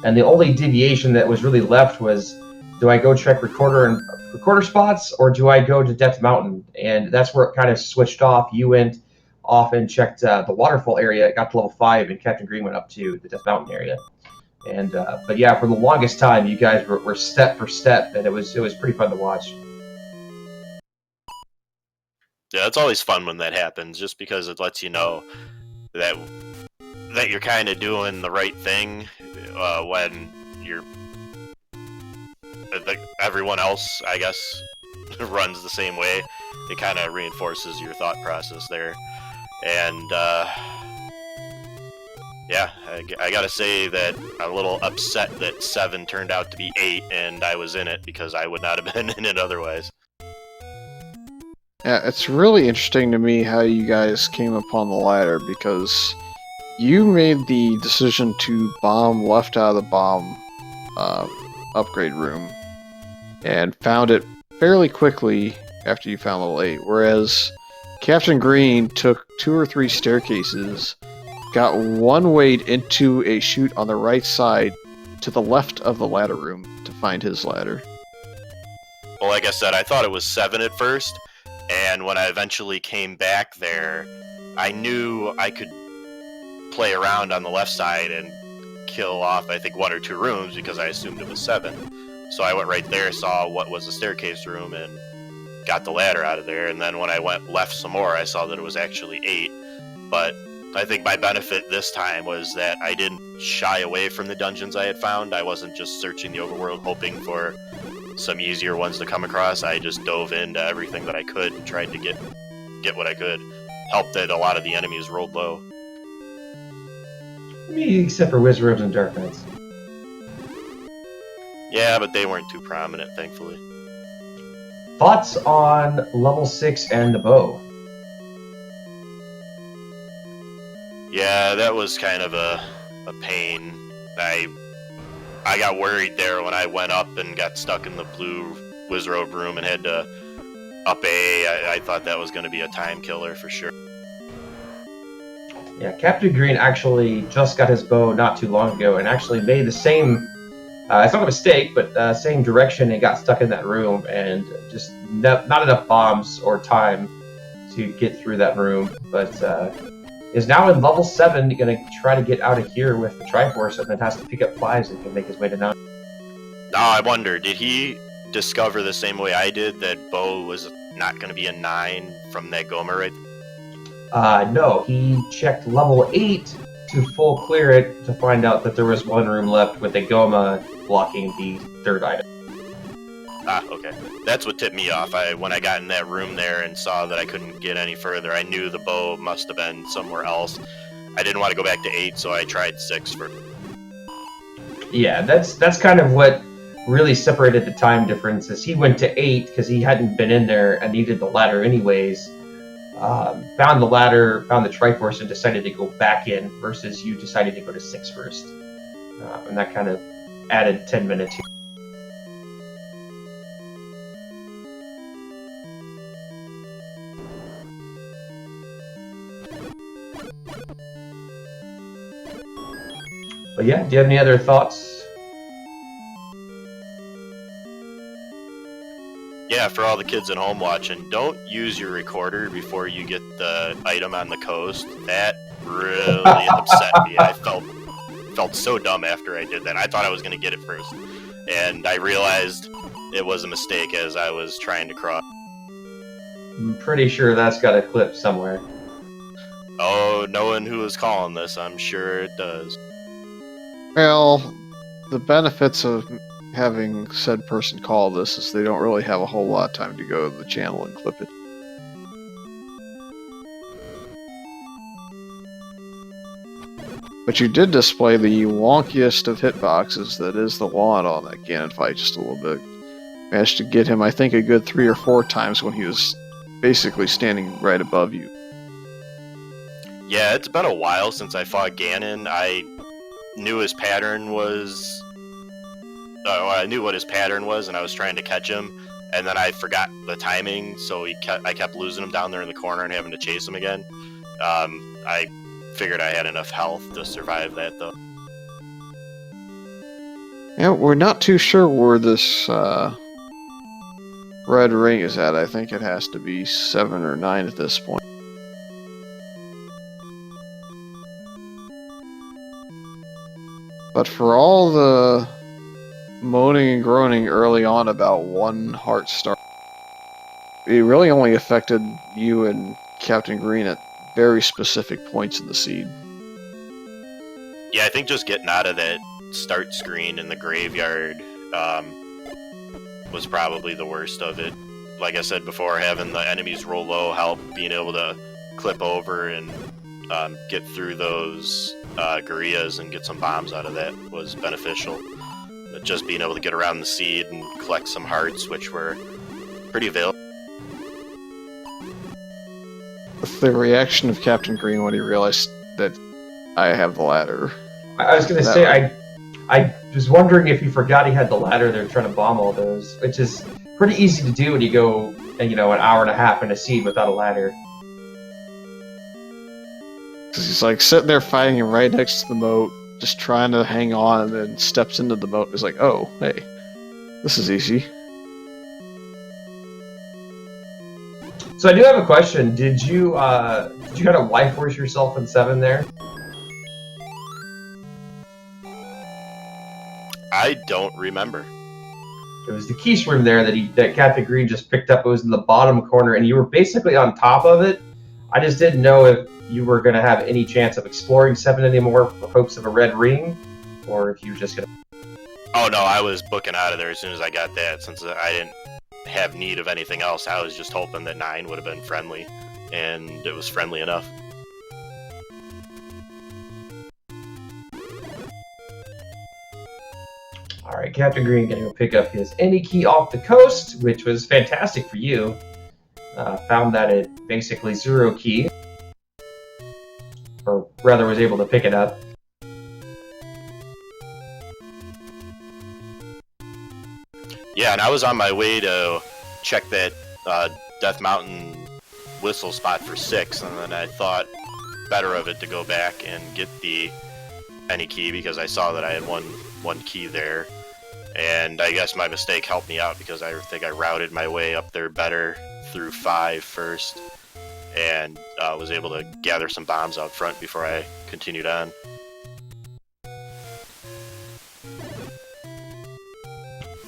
and the only deviation that was really left was, do I go check recorder spots, or do I go to Death Mountain? And that's where it kind of switched off. You went off and checked the waterfall area, got to level 5, and Captain Green went up to the Death Mountain area. And but yeah, for the longest time, you guys were step for step, and it was pretty fun to watch. Yeah, it's always fun when that happens, just because it lets you know that you're kind of doing the right thing when you're everyone else, I guess, runs the same way. It kind of reinforces your thought process there, and yeah, I gotta say that I'm a little upset that 7 turned out to be 8, and I was in it, because I would not have been in it otherwise. Yeah, it's really interesting to me how you guys came upon the ladder, because you made the decision to bomb left out of the bomb upgrade room, and found it fairly quickly after you found level 8, whereas Captain Green took 2 or 3 staircases, got one wait into a chute on the right side to the left of the ladder room to find his ladder. Well, like I said, I thought it was 7 at first, and when I eventually came back there, I knew I could play around on the left side and kill off, I think, 1 or 2 rooms because I assumed it was 7. So I went right there, saw what was the staircase room, and got the ladder out of there. And then when I went left some more, I saw that it was actually 8. But I think my benefit this time was that I didn't shy away from the dungeons I had found. I wasn't just searching the overworld hoping for some easier ones to come across. I just dove into everything that I could and tried to get what I could. Helped that a lot of the enemies rolled low. Except for Wizards and Dark Knights. Yeah, but they weren't too prominent, thankfully. Thoughts on level 6 and the bow? Yeah, that was kind of a pain. I got worried there when I went up and got stuck in the blue Wizrobe room and had to up A. I thought that was going to be a time killer for sure. Yeah, Captain Green actually just got his bow not too long ago and actually made the same, it's not a mistake, but same direction and got stuck in that room and just not enough bombs or time to get through that room. But is now in level 7, going to try to get out of here with the Triforce and then has to pick up 5s and can make his way to 9. Now I wonder, did he discover the same way I did that bow was not going to be a 9 from that Gomer right? No, he checked level 8 to full clear it to find out that there was 1 room left with a Goma blocking the 3rd item. Ah, okay. That's what tipped me off. When I got in that room there and saw that I couldn't get any further, I knew the bow must have been somewhere else. I didn't want to go back to 8, so I tried 6 first. Yeah, that's kind of what really separated the time differences. He went to 8 because he hadn't been in there and needed the ladder anyways. Found the ladder, found the Triforce, and decided to go back in, versus you decided to go to 6 first. And that kind of added 10 minutes. But yeah, do you have any other thoughts? Yeah, for all the kids at home watching, don't use your recorder before you get the item on the coast. That really upset me. I felt so dumb after I did that. I thought I was going to get it first. And I realized it was a mistake as I was trying to cross. I'm pretty sure that's got a clip somewhere. Oh, knowing who is calling this, I'm sure it does. Well, the benefits of having said person call this is they don't really have a whole lot of time to go to the channel and clip it. But you did display the wonkiest of hitboxes, that is the wand on that Ganon fight just a little bit. Managed to get him, I think, a good 3 or 4 times when he was basically standing right above you. Yeah, it's been a while since I fought Ganon. I knew his pattern was... I knew what his pattern was, and I was trying to catch him, and then I forgot the timing, so I kept losing him down there in the corner and having to chase him again. I figured I had enough health to survive that, though. Yeah, we're not too sure where this red ring is at. I think it has to be 7 or 9 at this point. But for all the moaning and groaning early on about 1 heart star, it really only affected you and Captain Green at very specific points in the seed. Yeah, I think just getting out of that start screen in the graveyard was probably the worst of it. Like I said before, having the enemies roll low helped, being able to clip over and get through those gorillas and get some bombs out of that was beneficial. But just being able to get around the seed and collect some hearts, which were pretty available. With the reaction of Captain Green when he realized that I have the ladder. I was going to say, I was wondering if he forgot he had the ladder there trying to bomb all those, which is pretty easy to do when you go, an hour and a half in a seed without a ladder. Because he's like sitting there fighting right next to the moat, just trying to hang on, and then steps into the moat and is like, oh, hey, this is easy. So I do have a question. Did you kind of life force yourself in 7 there? I don't remember. It was the quiche room there that Captain Green just picked up. It was in the bottom corner, and you were basically on top of it. I just didn't know if you were going to have any chance of exploring 7 anymore for hopes of a red ring, or if you were just going to... Oh no, I was booking out of there as soon as I got that, since I didn't have need of anything else. I was just hoping that 9 would have been friendly, and it was friendly enough. Alright, Captain Green going to go pick up his any key off the coast, which was fantastic for you. Found that at basically 0 key. Or rather was able to pick it up. Yeah, and I was on my way to check that Death Mountain whistle spot for 6, and then I thought better of it to go back and get the any key because I saw that I had one key there. And I guess my mistake helped me out because I think I routed my way up there better through 5 first, and was able to gather some bombs out front before I continued on.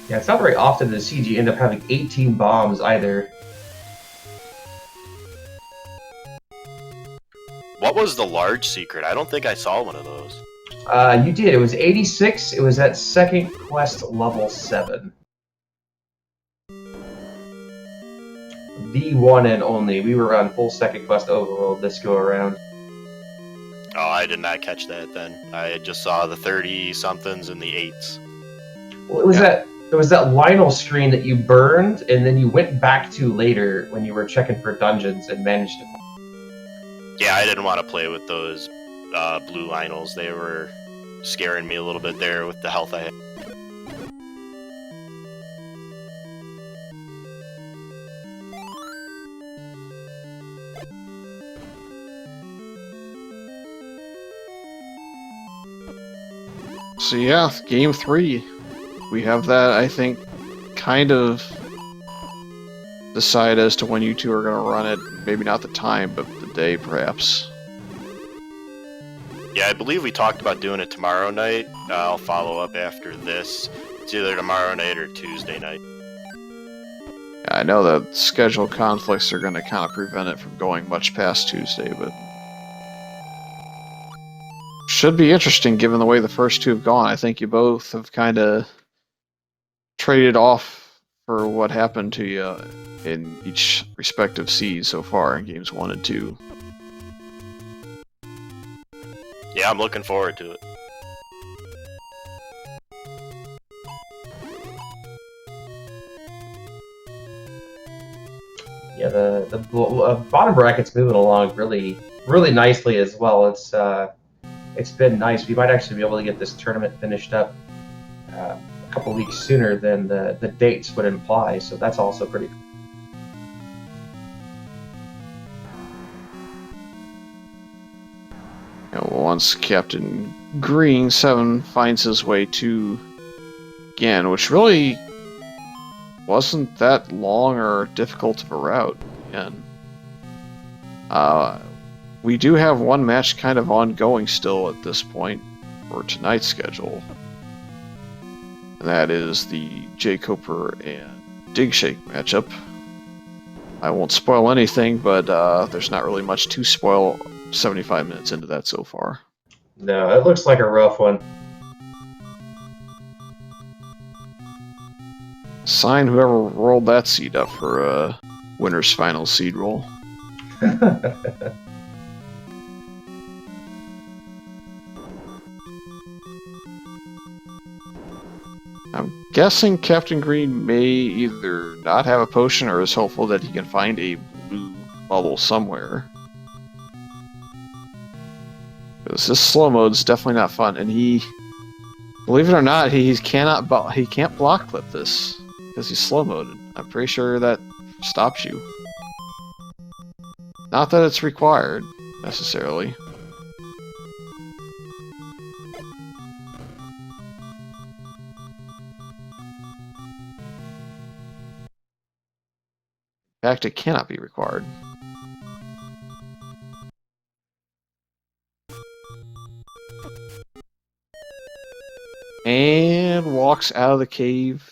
Yeah, it's not very often in the siege you end up having 18 bombs either. What was the large secret? I don't think I saw one of those. You did. It was 86. It was at second quest level 7. The one and only. We were on full second quest overworld this go around. Oh, I did not catch that then. I just saw the 30-somethings and the 8s. Well, it was that Lionel screen that you burned, and then you went back to later when you were checking for dungeons and managed to... Yeah, I didn't want to play with those blue Lionels. They were scaring me a little bit there with the health I had. So yeah, game 3. We have that, I think, kind of decide as to when you two are going to run it. Maybe not the time, but the day, perhaps. Yeah, I believe we talked about doing it tomorrow night. I'll follow up after this. It's either tomorrow night or Tuesday night. Yeah, I know that schedule conflicts are going to kind of prevent it from going much past Tuesday, but... should be interesting given the way the first 2 have gone. I think you both have kind of traded off for what happened to you in each respective seed so far in games 1 and 2. Yeah, I'm looking forward to it. Yeah, the bottom bracket's moving along really nicely as well. It's been nice. We might actually be able to get this tournament finished up a couple weeks sooner than the dates would imply, so that's also pretty cool. And once CaptainGreen7 finds his way to again, which really wasn't that long or difficult of a route, again. We do have one match kind of ongoing still at this point for tonight's schedule. And that is the J. Cooper and Dig Shake matchup. I won't spoil anything, but there's not really much to spoil 75 minutes into that so far. No, it looks like a rough one. Sign whoever rolled that seed up for winner's final seed roll. I'm guessing Captain Green may either not have a potion or is hopeful that he can find a blue bubble somewhere. Because this slow mode's definitely not fun, and he, believe it or not, he can't block clip this because he's slow moded. I'm pretty sure that stops you. Not that it's required necessarily. In fact, it cannot be required. And walks out of the cave,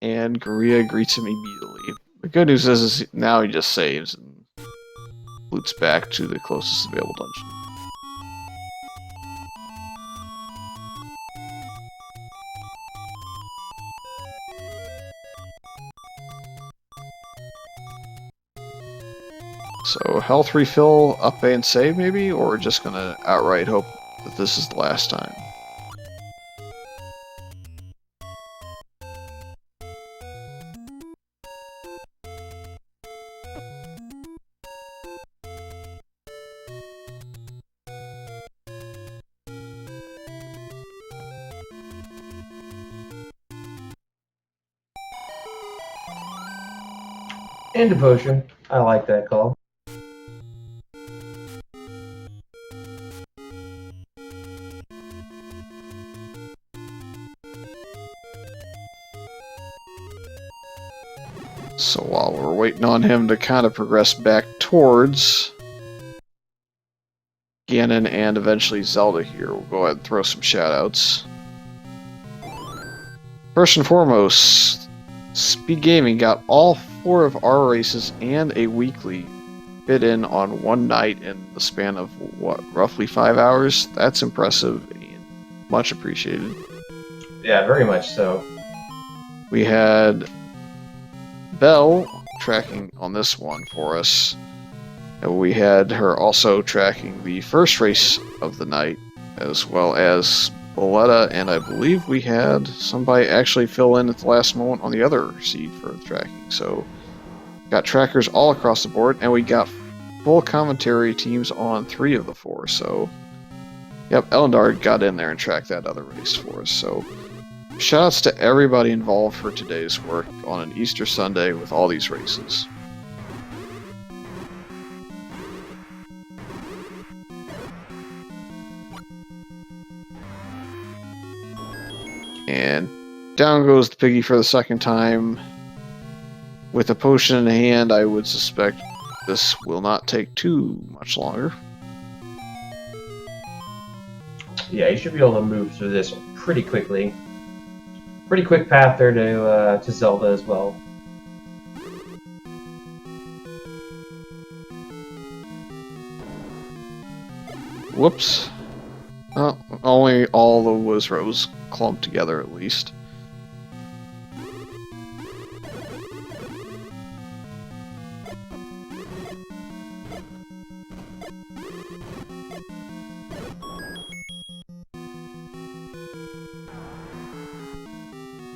and Guria greets him immediately. The good news is now he just saves and loots back to the closest available dungeon. So health refill, up and save maybe, or we're just gonna outright hope that this is the last time. And a potion. I like that call. So while we're waiting on him to kind of progress back towards Ganon and eventually Zelda here, we'll go ahead and throw some shoutouts. First and foremost, Speed Gaming got all 4 of our races and a weekly fit in on one night in the span of, what, roughly 5 hours? That's impressive and much appreciated. Yeah, very much so. We had Belle tracking on this one for us. And we had her also tracking the first race of the night, as well as Boletta, and I believe we had somebody actually fill in at the last moment on the other seed for the tracking. So, got trackers all across the board, and we got full commentary teams on 3 of the 4. So, yep, Elendar got in there and tracked that other race for us. So, shoutouts to everybody involved for today's work on an Easter Sunday with all these races. And down goes the piggy for the second time. With a potion in hand, I would suspect this will not take too much longer. Yeah, you should be able to move through this pretty quickly. Pretty quick path there to Zelda as well. Whoops. Well, only all the Wizrows clumped together at least.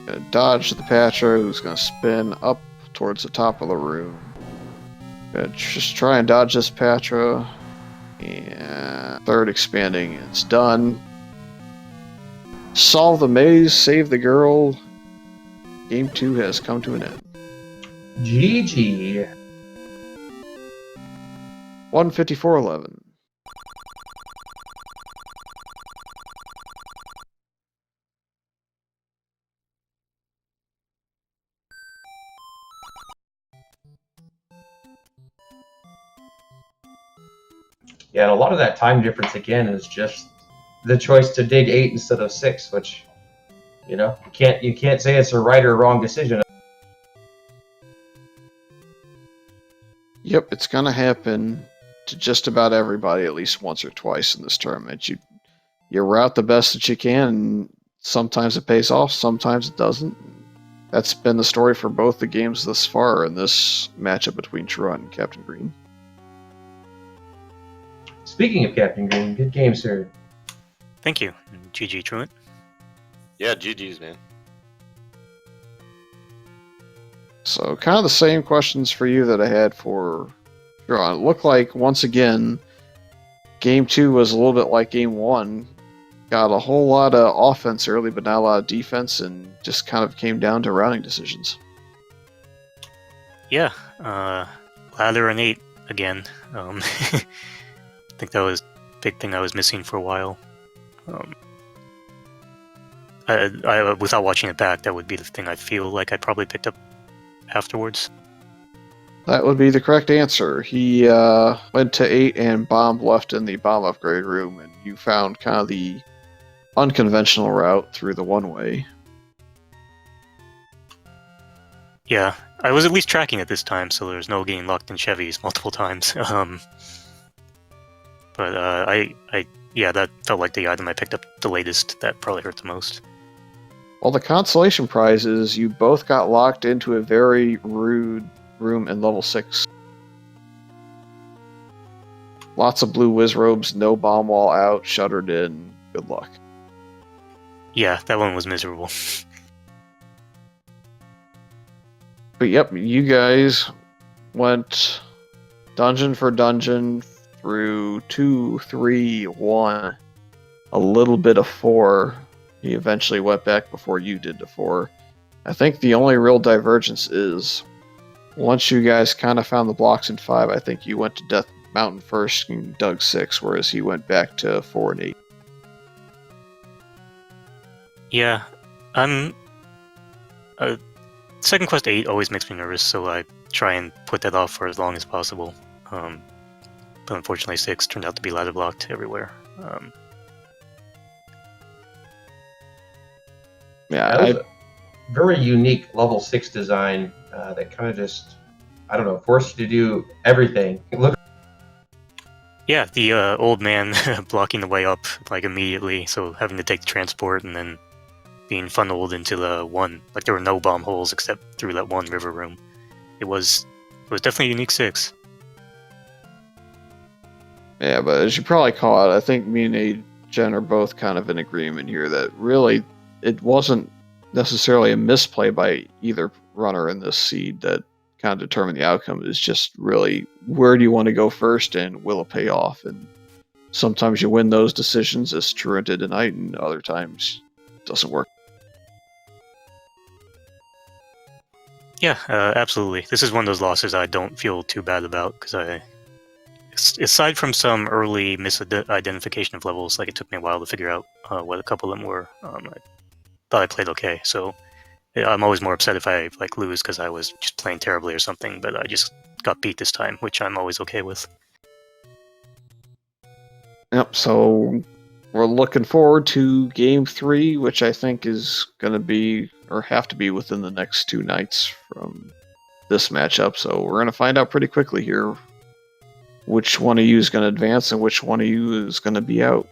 Gonna dodge the Patra, who's gonna spin up towards the top of the room. Gonna just try and dodge this Patra. And third expanding, it's done. Solve the maze, save the girl. Game 2 has come to an end. GG. 154.11. Yeah, and a lot of that time difference again is just the choice to dig 8 instead of 6, which, you know, you can't say it's a right or wrong decision. Yep, it's gonna happen to just about everybody at least once or twice in this tournament. You route the best that you can, and sometimes it pays off, sometimes it doesn't. That's been the story for both the games thus far in this matchup between Truant and Captain Green. Speaking of Captain Green, good game, sir. Thank you. GG, Truant. Yeah, GG's, man. So, kind of the same questions for you that I had for Truant. It looked like, once again, Game 2 was a little bit like Game 1. Got a whole lot of offense early, but not a lot of defense, and just kind of came down to routing decisions. Yeah, ladder and 8 again. I think that was a big thing I was missing for a while. I without watching it back, that would be the thing I feel like I probably picked up afterwards. That would be the correct answer. He went to 8 and bomb left in the bomb upgrade room, and you found kind of the unconventional route through the one-way. Yeah, I was at least tracking it this time, so there was no getting locked in Chevys multiple times. But yeah, that felt like the item I picked up the latest. That probably hurt the most. Well, the consolation prize is you both got locked into a very rude room in level 6. Lots of blue whiz robes, no bomb wall out, shuttered in. Good luck. Yeah, that one was miserable. But yep, you guys went dungeon for dungeon through 2, 3, 1, a little bit of 4. He eventually went back before you did to 4. I think the only real divergence is once you guys kind of found the blocks in 5, I think you went to Death Mountain first and dug 6, whereas he went back to 4 and 8. Yeah, Second Quest 8 always makes me nervous, so I try and put that off for as long as possible. But unfortunately 6 turned out to be ladder blocked everywhere. That was a very unique level 6 design that kind of just, I don't know, forced you to do everything. Look. Yeah, the old man blocking the way up like immediately, so having to take the transport and then being funneled into the one, like there were no bomb holes except through that one river room. It was definitely a unique 6. Yeah, but as you probably call out, I think me and Jen are both kind of in agreement here that really it wasn't necessarily a misplay by either runner in this seed that kind of determined the outcome. It's just really where do you want to go first and will it pay off? And sometimes you win those decisions as Truant did tonight, and other times it doesn't work. Yeah, absolutely. This is one of those losses I don't feel too bad about, because aside from some early misidentification of levels, like it took me a while to figure out what a couple of them were, I thought I played okay. So I'm always more upset if I lose because I was just playing terribly or something, but I just got beat this time, which I'm always okay with. Yep, so we're looking forward to Game 3, which I think is going to be, or have to be, within the next 2 nights from this matchup. So we're going to find out pretty quickly here which one of you is going to advance and which one of you is going to be out.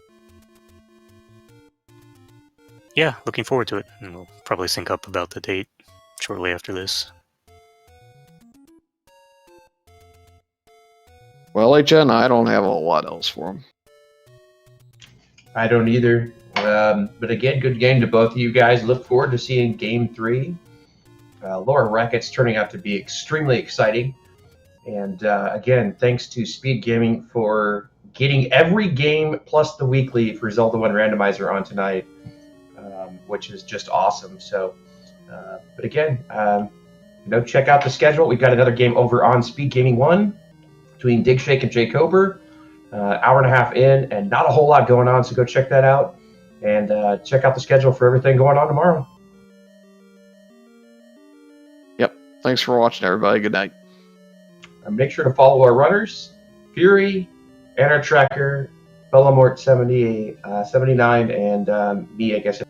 Yeah, looking forward to it, and we'll probably sync up about the date shortly after this. Well, like Jen, I don't have a lot else for him. I don't either. But again, good game to both of you guys. Look forward to seeing Game 3. Lower Racket's turning out to be extremely exciting. And again, thanks to Speed Gaming for getting every game plus the weekly for Zelda 1 Randomizer on tonight, which is just awesome. So, but again, check out the schedule. We've got another game over on Speed Gaming 1 between Dig Shake and Jay Cober. Hour and a half in, and not a whole lot going on, so go check that out. And check out the schedule for everything going on tomorrow. Yep. Thanks for watching, everybody. Good night. And make sure to follow our runners, Fury, and our tracker, Bellamort 70, 79, and me, I guess.